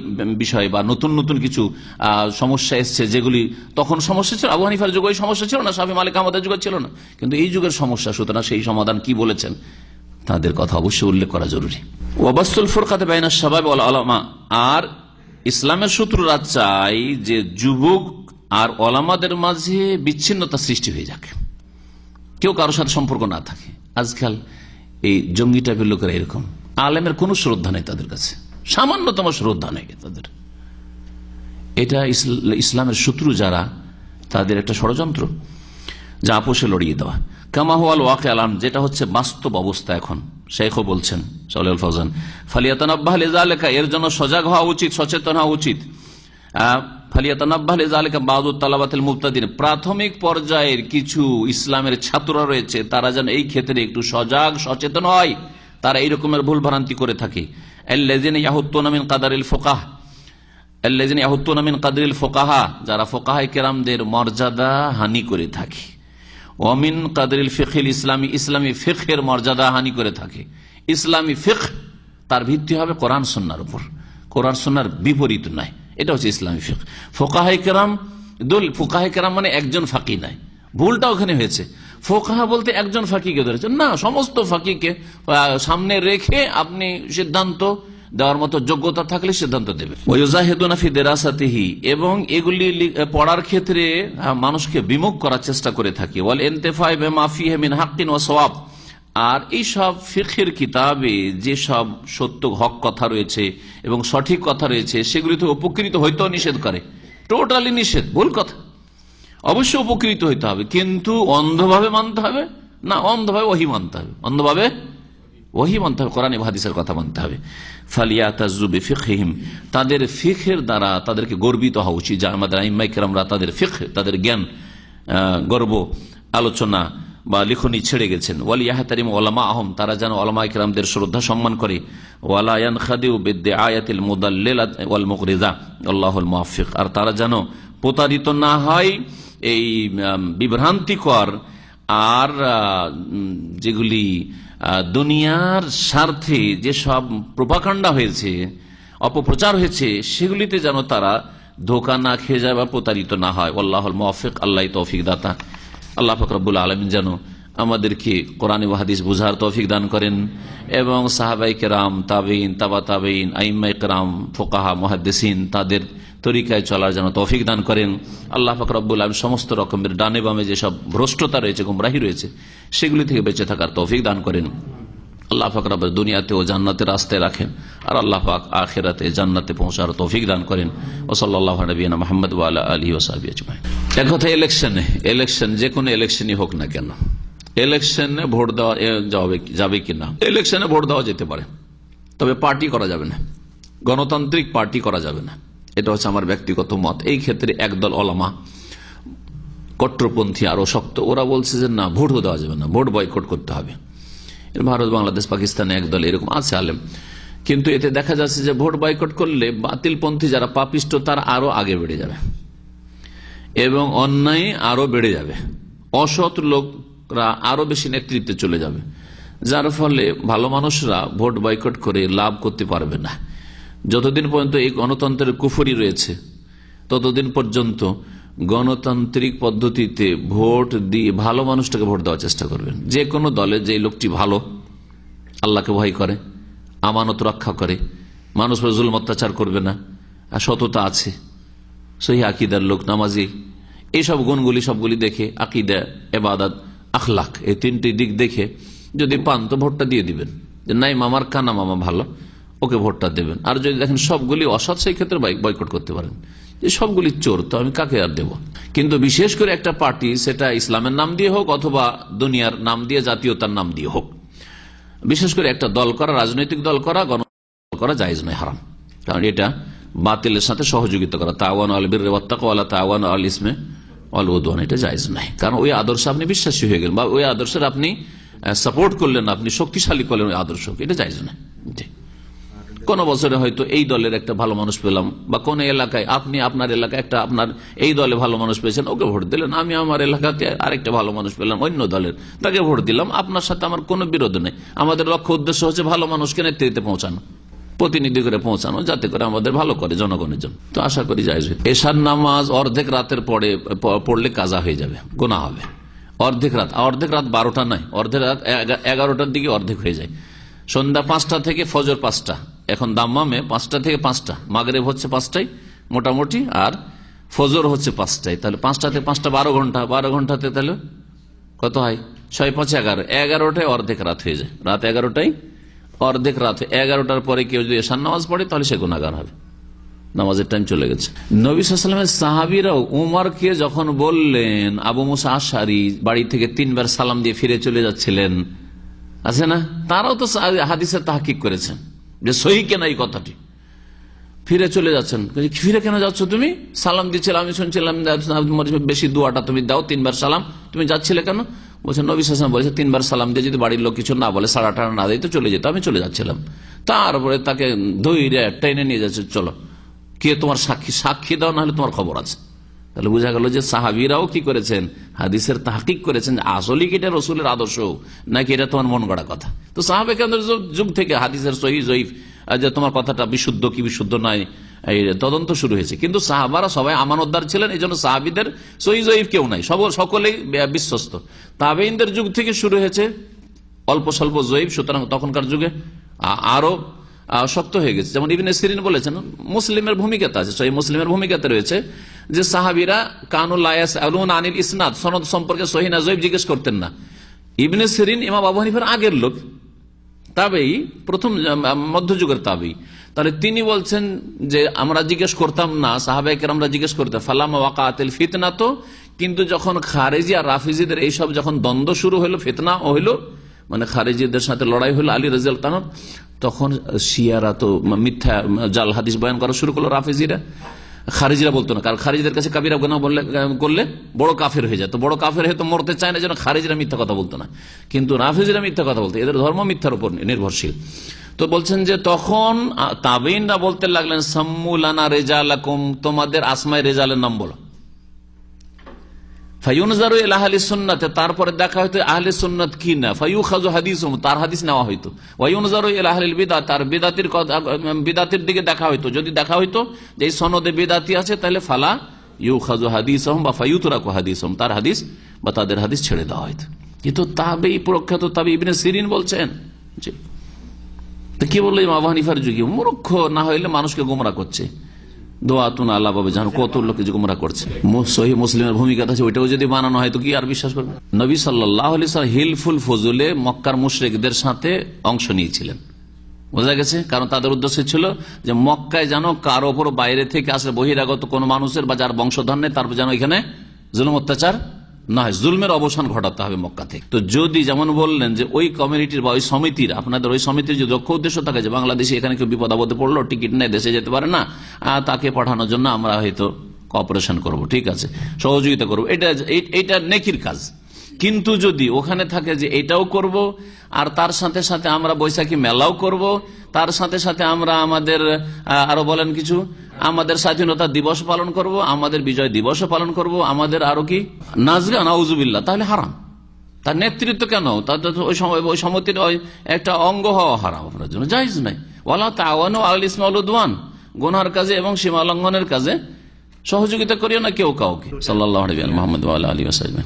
বিষয়ে বা নতুন নতুন কিছু সমস্যা এসছে, যেগুলি তখন সমস্যা ছিল, আবু হানিফার যুগে ওই সমস্যা ছিল না, শাফি, মালিক, আহমদের যুগে ছিল না, কিন্তু এই যুগের সমস্যা, সুতরাং সেই সমাধান কি বলেছেন তাদের কথা অবশ্যই উল্লেখ করা জরুরি। ওয়াবাসুল ফুরকাতে বাইনা শাবাব ওয়াল উলামা, আর ইসলামের শত্রুরা চাই যে যুবক আর ওলামাদের মাঝে বিচ্ছিন্নতা সৃষ্টি হয়ে যাক, কেউ কারোর সাথে সম্পর্ক না থাকে। আজকাল এই জঙ্গি টাইপের লোকেরা এরকম, আলেমের কোন শ্রদ্ধা নেই তাদের কাছে, সামান্যতম শ্রদ্ধা নেই তাদের। এটা ইসলামের শত্রু যারা, তাদের একটা ষড়যন্ত্র, যা আপোষে লড়িয়ে দেওয়া। কামা হুয়াল ওয়াকি আলাম, যেটা হচ্ছে বাস্তব অবস্থা এখন। শেখও বলছেন সালেহুল ফওজান, ফালিয়াতানাব্বাহ লিযালিকা, এর জন্য সজাগ হওয়া উচিত, সচেতন হওয়া উচিত। ফালিয়াতানাব্বাহ লিযালিকা বাযু তালাবাতিল মুবতাদিন, প্রাথমিক পর্যায়ের কিছু ইসলামের ছাত্ররা রয়েছে, তারা যেন এই ক্ষেত্রে একটু সজাগ সচেতন হয়। তারা এই রকমের ভুল ভ্রান্তি করে থাকে। আল্লাযিনা ইয়াহুত্তুনা মিন কাদারিল ফুকাহ, আল্লাযিনা ইয়াহুত্তুনা মিন কাদরিল ফুকাহা, যারা ফুকাহায়ে কেরামদের মর্যাদা হানি করে থাকে। ওয়ামিন কাদরিল ফিকহিল ইসলামী, ইসলামী ফিকহের মর্যাদা হানি করে থাকে। ইসলামী ফিকহ তার ভিত্তি হবে কোরআন সুন্নাহর উপর, কোরআন সুন্নাহর বিপরীত নয়। এটা হচ্ছে ইসলামী ফিকহ। ফুকাহায়ে কেরাম, ফুকাহায়ে কেরাম মানে একজন ফাকিহ নয়, ভুলটা ওখানে হয়েছে। ফোকাহা বলতে একজন ফাকিহকে ধরেছেন না, সমস্ত ফাকিহকে সামনে রেখে আপনি সিদ্ধান্ত দেওয়ার মতো যোগ্যতা থাকলে সিদ্ধান্ত দেবেন। ওয়ায়ুজাহিদুনা ফি দিরাসাতিহি, এবং এগুলি পড়ার ক্ষেত্রে মানুষকে বিমুখ করার চেষ্টা করে থাকে। ওয়াল ইনতিফাই বিমা ফিহি মিন হাক্কিন ওয়া সওয়াব, আর এই সব ফিকহের কিতাবে যে সব সত্য হক কথা রয়েছে এবং সঠিক কথা রয়েছে সেগুলি তো উপকৃত হইতেও নিষেধ করে, টোটালি নিষেধ, ভুল কথা। অবশ্যই উপকৃত হইতে হবে, কিন্তু অন্ধভাবে মানতে হবে না, অন্ধভাবে ওহী মানতে হবে, অন্ধভাবে ওহী মানতে হবে, কোরআন এবং হাদিসের কথা মানতে হবে। ফালিয়াতাযু বিফিকহিম, তাদের ফিকহের দ্বারা তাদেরকে গর্বিত হওয়া উচিত, যা আমাদের আইম্মায়ে কেরামরা তাদের ফিকহ, তাদের জ্ঞান, গর্ব, আলোচনা বা লিখনি ছেড়ে গেছেন। ওয়ালিয়াহতারিম উলামাআহুম, তারা যেন উলামায়ে কেরামদের শ্রদ্ধা সম্মান করে। ওয়ালা ইয়ানখাদিউ বিদআয়াতিল মুদাল্লিলা ওয়াল মুগরিযা আল্লাহুল মুওয়াফফিক, আর তারা যেন প্রতারিত না হয় এই বিভ্রান্তিকর আর যেগুলি দুনিয়ার স্বার্থে যেসব প্রোপাগান্ডা হয়েছে, অপপ্রচার হয়েছে, সেগুলিতে যেন তারা ধোঁকা না খেয়ে যায় বা প্রতারিত না হয়। আল্লাহুল মুওয়াফফিক, আল্লাহ তৌফিক দাতা। আল্লাহ পাক রব্বুল আলামিন যেন আমাদেরকে কোরআন ও হাদিস বুঝার তৌফিক দান করেন এবং সাহাবায়ে কেরাম, তাবেঈন, তাবা তাবেঈন, আইম্মায়ে কেরাম, ফুকাহা, মুহাদ্দিসিন তাদের তরিকায় চলার যেন তৌফিক দান করেন। আল্লাহ পাক রব্বুল আলামিন সমস্ত রকমের ডানে বামে যেসব ভ্রষ্টতা রয়েছে, গুমরাহি রয়েছে, সেগুলি থেকে বেঁচে থাকার তৌফিক দান করেন। আল্লাহ পাক রব্বুল দুনিয়াতে ও জান্নাতের রাস্তায় রাখেন, আর আল্লাহ পাক আখিরাতে জান্নাতে পৌঁছার তৌফিক দান করেন। ওয়া সাল্লাল্লাহু আলা নবিয়িনা মুহাম্মদ ওয়া আলা আলিহি ওয়া সাহবিহি আজমাইন। এক কথা, ইলেকশন যে কোনো ইলেকশনই হোক না কেন, ইলেকশনে ভোট দেওয়া যাবে কিনা? ইলেকশনে ভোট দেওয়া যেতে পারে, তবে পার্টি করা যাবে না, গণতান্ত্রিক পার্টি করা যাবে না। এটা হচ্ছে আমার ব্যক্তিগত মত। এই ক্ষেত্রে একদল ওলামা কট্টরপন্থী আরো শক্ত, ওরা বলছে যে না, ভোটও দেওয়া যাবে না, ভোট বয়কট করতে হবে। ভারত, বাংলাদেশ, পাকিস্তানে একদল এরকম আছে আলেম, কিন্তু এতে দেখা যাচ্ছে যে ভোট বয়কট করলে বাতিলপন্থী যারা পাপিষ্ট তারা আরো আগে বেড়ে যাবে এবং অন্যায় আরো বেড়ে যাবে, অসৎ লোকরা আরো বেশি নেতৃত্বে চলে যাবে, যার ফলে ভালো মানুষরা ভোট বয়কট করে লাভ করতে পারবে না। যতদিন পর্যন্ত এই গণতন্ত্রের কুফরি রয়েছে ততদিন পর্যন্ত গণতান্ত্রিক পদ্ধতিতে ভোট দিয়ে ভালো মানুষটাকে ভোট দেওয়ার চেষ্টা করবেন। যে কোনো দলে যে লোকটি ভালো, আল্লাহকে ভয় করে, আমানত রক্ষা করে, মানুষ জুলুম অত্যাচার করবে না, আর সততা আছে, সহি আকিদার লোক, নামাজি, এইসব গুণগুলি সবগুলি দেখে, আকিদা, ইবাদত, আখলাক, এই তিনটি দিক দেখে যদি পান তো ভোটটা দিয়ে দিবেন। যে নাই মামার কানা মামা ভালো, ওকে ভোটটা দেবেন। আর যদি দেখেন সবগুলি অসৎ, সেই ক্ষেত্রে বয়কট করতে পারেন। যে সবগুলি চোর, তো আমি কাকে আর দেব? কিন্তু বিশেষ করে একটা পার্টি, সেটা ইসলামের নাম দিয়ে হোক অথবা দুনিয়ার নাম দিয়ে, জাতীয়তার নাম দিয়ে হোক, বিশেষ করে একটা দল করা, রাজনৈতিক দল করা, গণতন্ত্র করা জায়েজ নয়, হারাম। কারণ এটা বাতিলের সাথে সহযোগিতা করা, তাওয়ানু আলাল বিররি ওয়াত তাকওয়া ওয়ালা তাওয়ানু আলাল ইসমি ওয়াল উদওয়ান, এটা জায়েজ নাই। কারণ ওই আদর্শে আপনি বিশ্বাসী হয়ে গেলেন বা ওই আদর্শের আপনি সাপোর্ট করলেন, আপনি শক্তিশালী করলেন ওই আদর্শকে, এটা জায়েজ নাই। কোন বছরে হয়তো এই দলের একটা ভালো মানুষ পেলাম, বা কোন এলাকায় আপনি আপনার এলাকায় একটা আপনার এই দলে ভালো মানুষ পেয়েছেন, ওকে ভোট দিলেন। আমি আমার এলাকাতে আরেকটা ভালো মানুষ পেলাম অন্য দলের, তাকে ভোট দিলাম। আপনার সাথে আমার কোনো বিরোধ নেই। আমাদের লক্ষ্য উদ্দেশ্য হচ্ছে ভালো মানুষকে নেতৃত্বে পৌঁছানো, প্রতিনিধি করে পৌঁছানো, যাতে করে আমাদের ভালো করে জনগণের জন্য। তো আশা করি জায়েজ। এশার নামাজ অর্ধেক রাতের পড়লে কাজা হয়ে যাবে, গুনাহ হবে। অর্ধেক রাত 12টা নয়, অর্ধেক রাত 11টার দিকে অর্ধেক হয়ে যায়। সন্ধ্যা 5টা থেকে ফজর 5টা, এখন দাম্মামে 5টা থেকে 5টা, মাগরিব হচ্ছে 5টায় মোটামুটি, আর ফজর হচ্ছে 5টায়। তাহলে 5টা থেকে 5টা 12 ঘন্টা, 12 ঘন্টাতে তাহলে কত হয়? 6 5 11, 11টায় অর্ধেক রাত হয়ে যায়। রাত 11টায় অর্ধেক রাত, 11টার পরে কেউ যদি এশার নামাজ পড়ে তাহলে সে গুনাহগার হবে, নামাজের টাইম চলে গেছে। নবী সাল্লাল্লাহু আলাইহি ওয়াসাল্লামের সাহাবীরাও উমরকে যখন বললেন, আবু মুসা আশআরী বাড়ি থেকে 3 বার সালাম দিয়ে ফিরে চলে যাচ্ছিলেন, আছে না, তারাও তো হাদিসে তাহকিক করেছেন যে সহি কেনা এই কথাটি, ফিরে চলে যাচ্ছেন। ফিরে কেন যাচ্ছ তুমি? সালাম দিচ্ছিল, আমি শুনছিলাম বেশি দোয়াটা তুমি দাও, 3 বার সালাম, তুমি যাচ্ছিলে কেন? বলছেন নবী সাল্লাল্লাহু আলাইহি ওয়াসাল্লাম বলেছে 3 বার সালাম দিয়ে যদি বাড়ির লোক কিছু না বলে, সাড়াটা না দেয়, তো চলে যেত, আমি চলে যাচ্ছিলাম। তারপরে তাকে ধৈর্য টেনে নিয়ে যাচ্ছে, চলো কে তোমার সাক্ষী দাও, না হলে তোমার খবর আছে। তাহলে বোঝা গেল যে সাহাবীরাও কি করেছেন, হাদিসের তাহকিক করেছেন, আসলে কি এটা রসুলের আদর্শ নাকি এটা তোমার মন গড়া কথা। তো সাহাবে কেন্দ্র যুগ থেকে হাদিসের সহি জয়ীফ, যে তোমার কথাটা বিশুদ্ধ কি বিশুদ্ধ নয়, এই তদন্ত শুরু হয়েছে। কিন্তু সাহাবারা সবাই আমানতদার ছিলেন, এই জন্য সাহাবিদের সহি জয়ীফ কেউ নাই, সকলেই বিশ্বস্ত। তাবেঈনদের যুগ থেকে শুরু হয়েছে অল্প স্বল্প জয়ীফ, সুতরাং তখনকার যুগে আরো শক্ত হয়ে গেছে। যেমন ইবনে সিরিন বলেছেন, মুসলিমের ভূমিকাতে আছে, সহিহ মুসলিমের ভূমিকাতে রয়েছে যে সাহাবীরা কানুল লা ইয়াসআলুনা আনিল ইসনাদ, সনদ সম্পর্কে সহিহ না জয়ীফ জিজ্ঞেস করতেন না, ইবনে সিরিন ইমাম আবু হানিফার আগের লোক, তাবেই, প্রথম মধ্যযুগের তাবেই। তাহলে তিনি বলছেন যে আমরা জিজ্ঞেস করতাম না, সাহাবায়ে কেরামরা জিজ্ঞেস করতে, ফালামা ওয়াকাতিল ফিতনা, তো কিন্তু যখন খারেজি আর রাফিজিদের এইসব যখন দ্বন্দ্ব শুরু হলো, ফিতনা হইলো, মানে খারেজিদের সাথে লড়াই হলো আলী রাদিয়াল্লাহু তাআলা, তখন শিয়ারা তো মিথ্যা জাল হাদিস বয়ান করা শুরু করলো। রাফিজিরা, খারিজিরা বলতো না, কারণ খারিজিদের কাছে কাবিরা গুনাহ করলে বড় কাফের হয়ে যায়, তো বড় কাফের হয়ে তো মরতে চায় না, যেন খারিজিরা মিথ্যা কথা বলতো না, কিন্তু রাফিজিরা মিথ্যা কথা বলতো, এদের ধর্ম মিথ্যার উপর নির্ভরশীল। তো বলছেন যে তখন তাবেঈনরা বলতে লাগলেন, সাম্মুলানা রিজালাকুম, তোমাদের আসমায়ে রিজালের নাম বলো। ফায়ুনজারু ইলা আহলি সুন্নাতে, তারপরে দেখা হইতো আহলে সুন্নাত কি না, ফায়ুখাযু হাদিসুহুম, তার হাদিস নেওয়া হইতো। ওয়ায়ুনজারু ইলা আহলিল বিদআত, তার বিদাতের দিকে দেখা হইতো, যদি দেখা হইতো যে এই সনদে বিদাতি আছে, তাহলে ফালা ইউখাযু হাদিসুহুম বা ফায়ুতরাকু হাদিসুহুম, তার হাদিস বা তাদের হাদিস ছেড়ে দেওয়া হইতো। কিন্তু তাবেঈ, প্রখ্যাত তাবেঈ ইবনে সিরিন বলছেন, জি, তো কি বললো ইমাম আবু হানিফার যুগে, মূর্খ না হইলে মানুষকে গোমরাহ করছে, দোয়াতুন আল্লাহ বাবা জানো কত লোক গুমরাহ করছে। সহিহ মুসলিমের ভূমিকা আছে, ওইটাও যদি বানানো হয় তো কি আর বিশ্বাস করবে? নবী সাল্লাল্লাহু আলাইহি ওয়াসাল্লাম হিলফুল ফজলে মক্কার মুশরিকদের সাথে অংশ নিয়েছিলেন, বোঝা গেছে, কারণ তাদের উদ্দেশ্য ছিল যে মক্কায় যেন কারো ওপর বাইরে থেকে আসলে বহিরাগত কোন মানুষের বা যার বংশধর নেই, তারপর যেন এখানে জুলুম অত্যাচার না হয়, জুলমের অবসান ঘটাতে হবে মক্কা থেকে। তো যদি যেমন বললেন যে ওই কমিউনিটির বা ওই সমিতির, আপনাদের ওই সমিতির যদি লক্ষ্য উদ্দেশ্য থাকে যে বাংলাদেশে এখানে কেউ বিপদ আপদে পড়লো, টিকিট নেই, দেশে যেতে পারে না, তাকে পাঠানোর জন্য আমরা হয়তো কোঅপারেশন করব, ঠিক আছে, সহযোগিতা করবো, এটা নেকির কাজ। কিন্তু যদি ওখানে থাকে যে এটাও করব, আর তার সাথে সাথে আমরা বৈশাখী মেলাও করব, তার সাথে সাথে আমরা আমাদের আরো বলেন কিছু, আমাদের স্বাধীনতা দিবস পালন করব, আমাদের বিজয় দিবসও পালন করব, আমাদের আরো কি নাজরা নাউজুবিল্লাহ, তাহলে হারাম। তার নেতৃত্ব কেন, ওই সমিতির একটা অঙ্গ হওয়া হারাম, আপনার জন্য জায়েজ নাই। ওয়ালা তাআওয়ানু আলাল ইসমি ওয়াল উদওয়ান, গুনাহের কাজে এবং সীমা লঙ্ঘনের কাজে সহযোগিতা করিও না কেউ কাউকে। সাল্লাল্লাহু আলাইহি ওয়া সাল্লাম।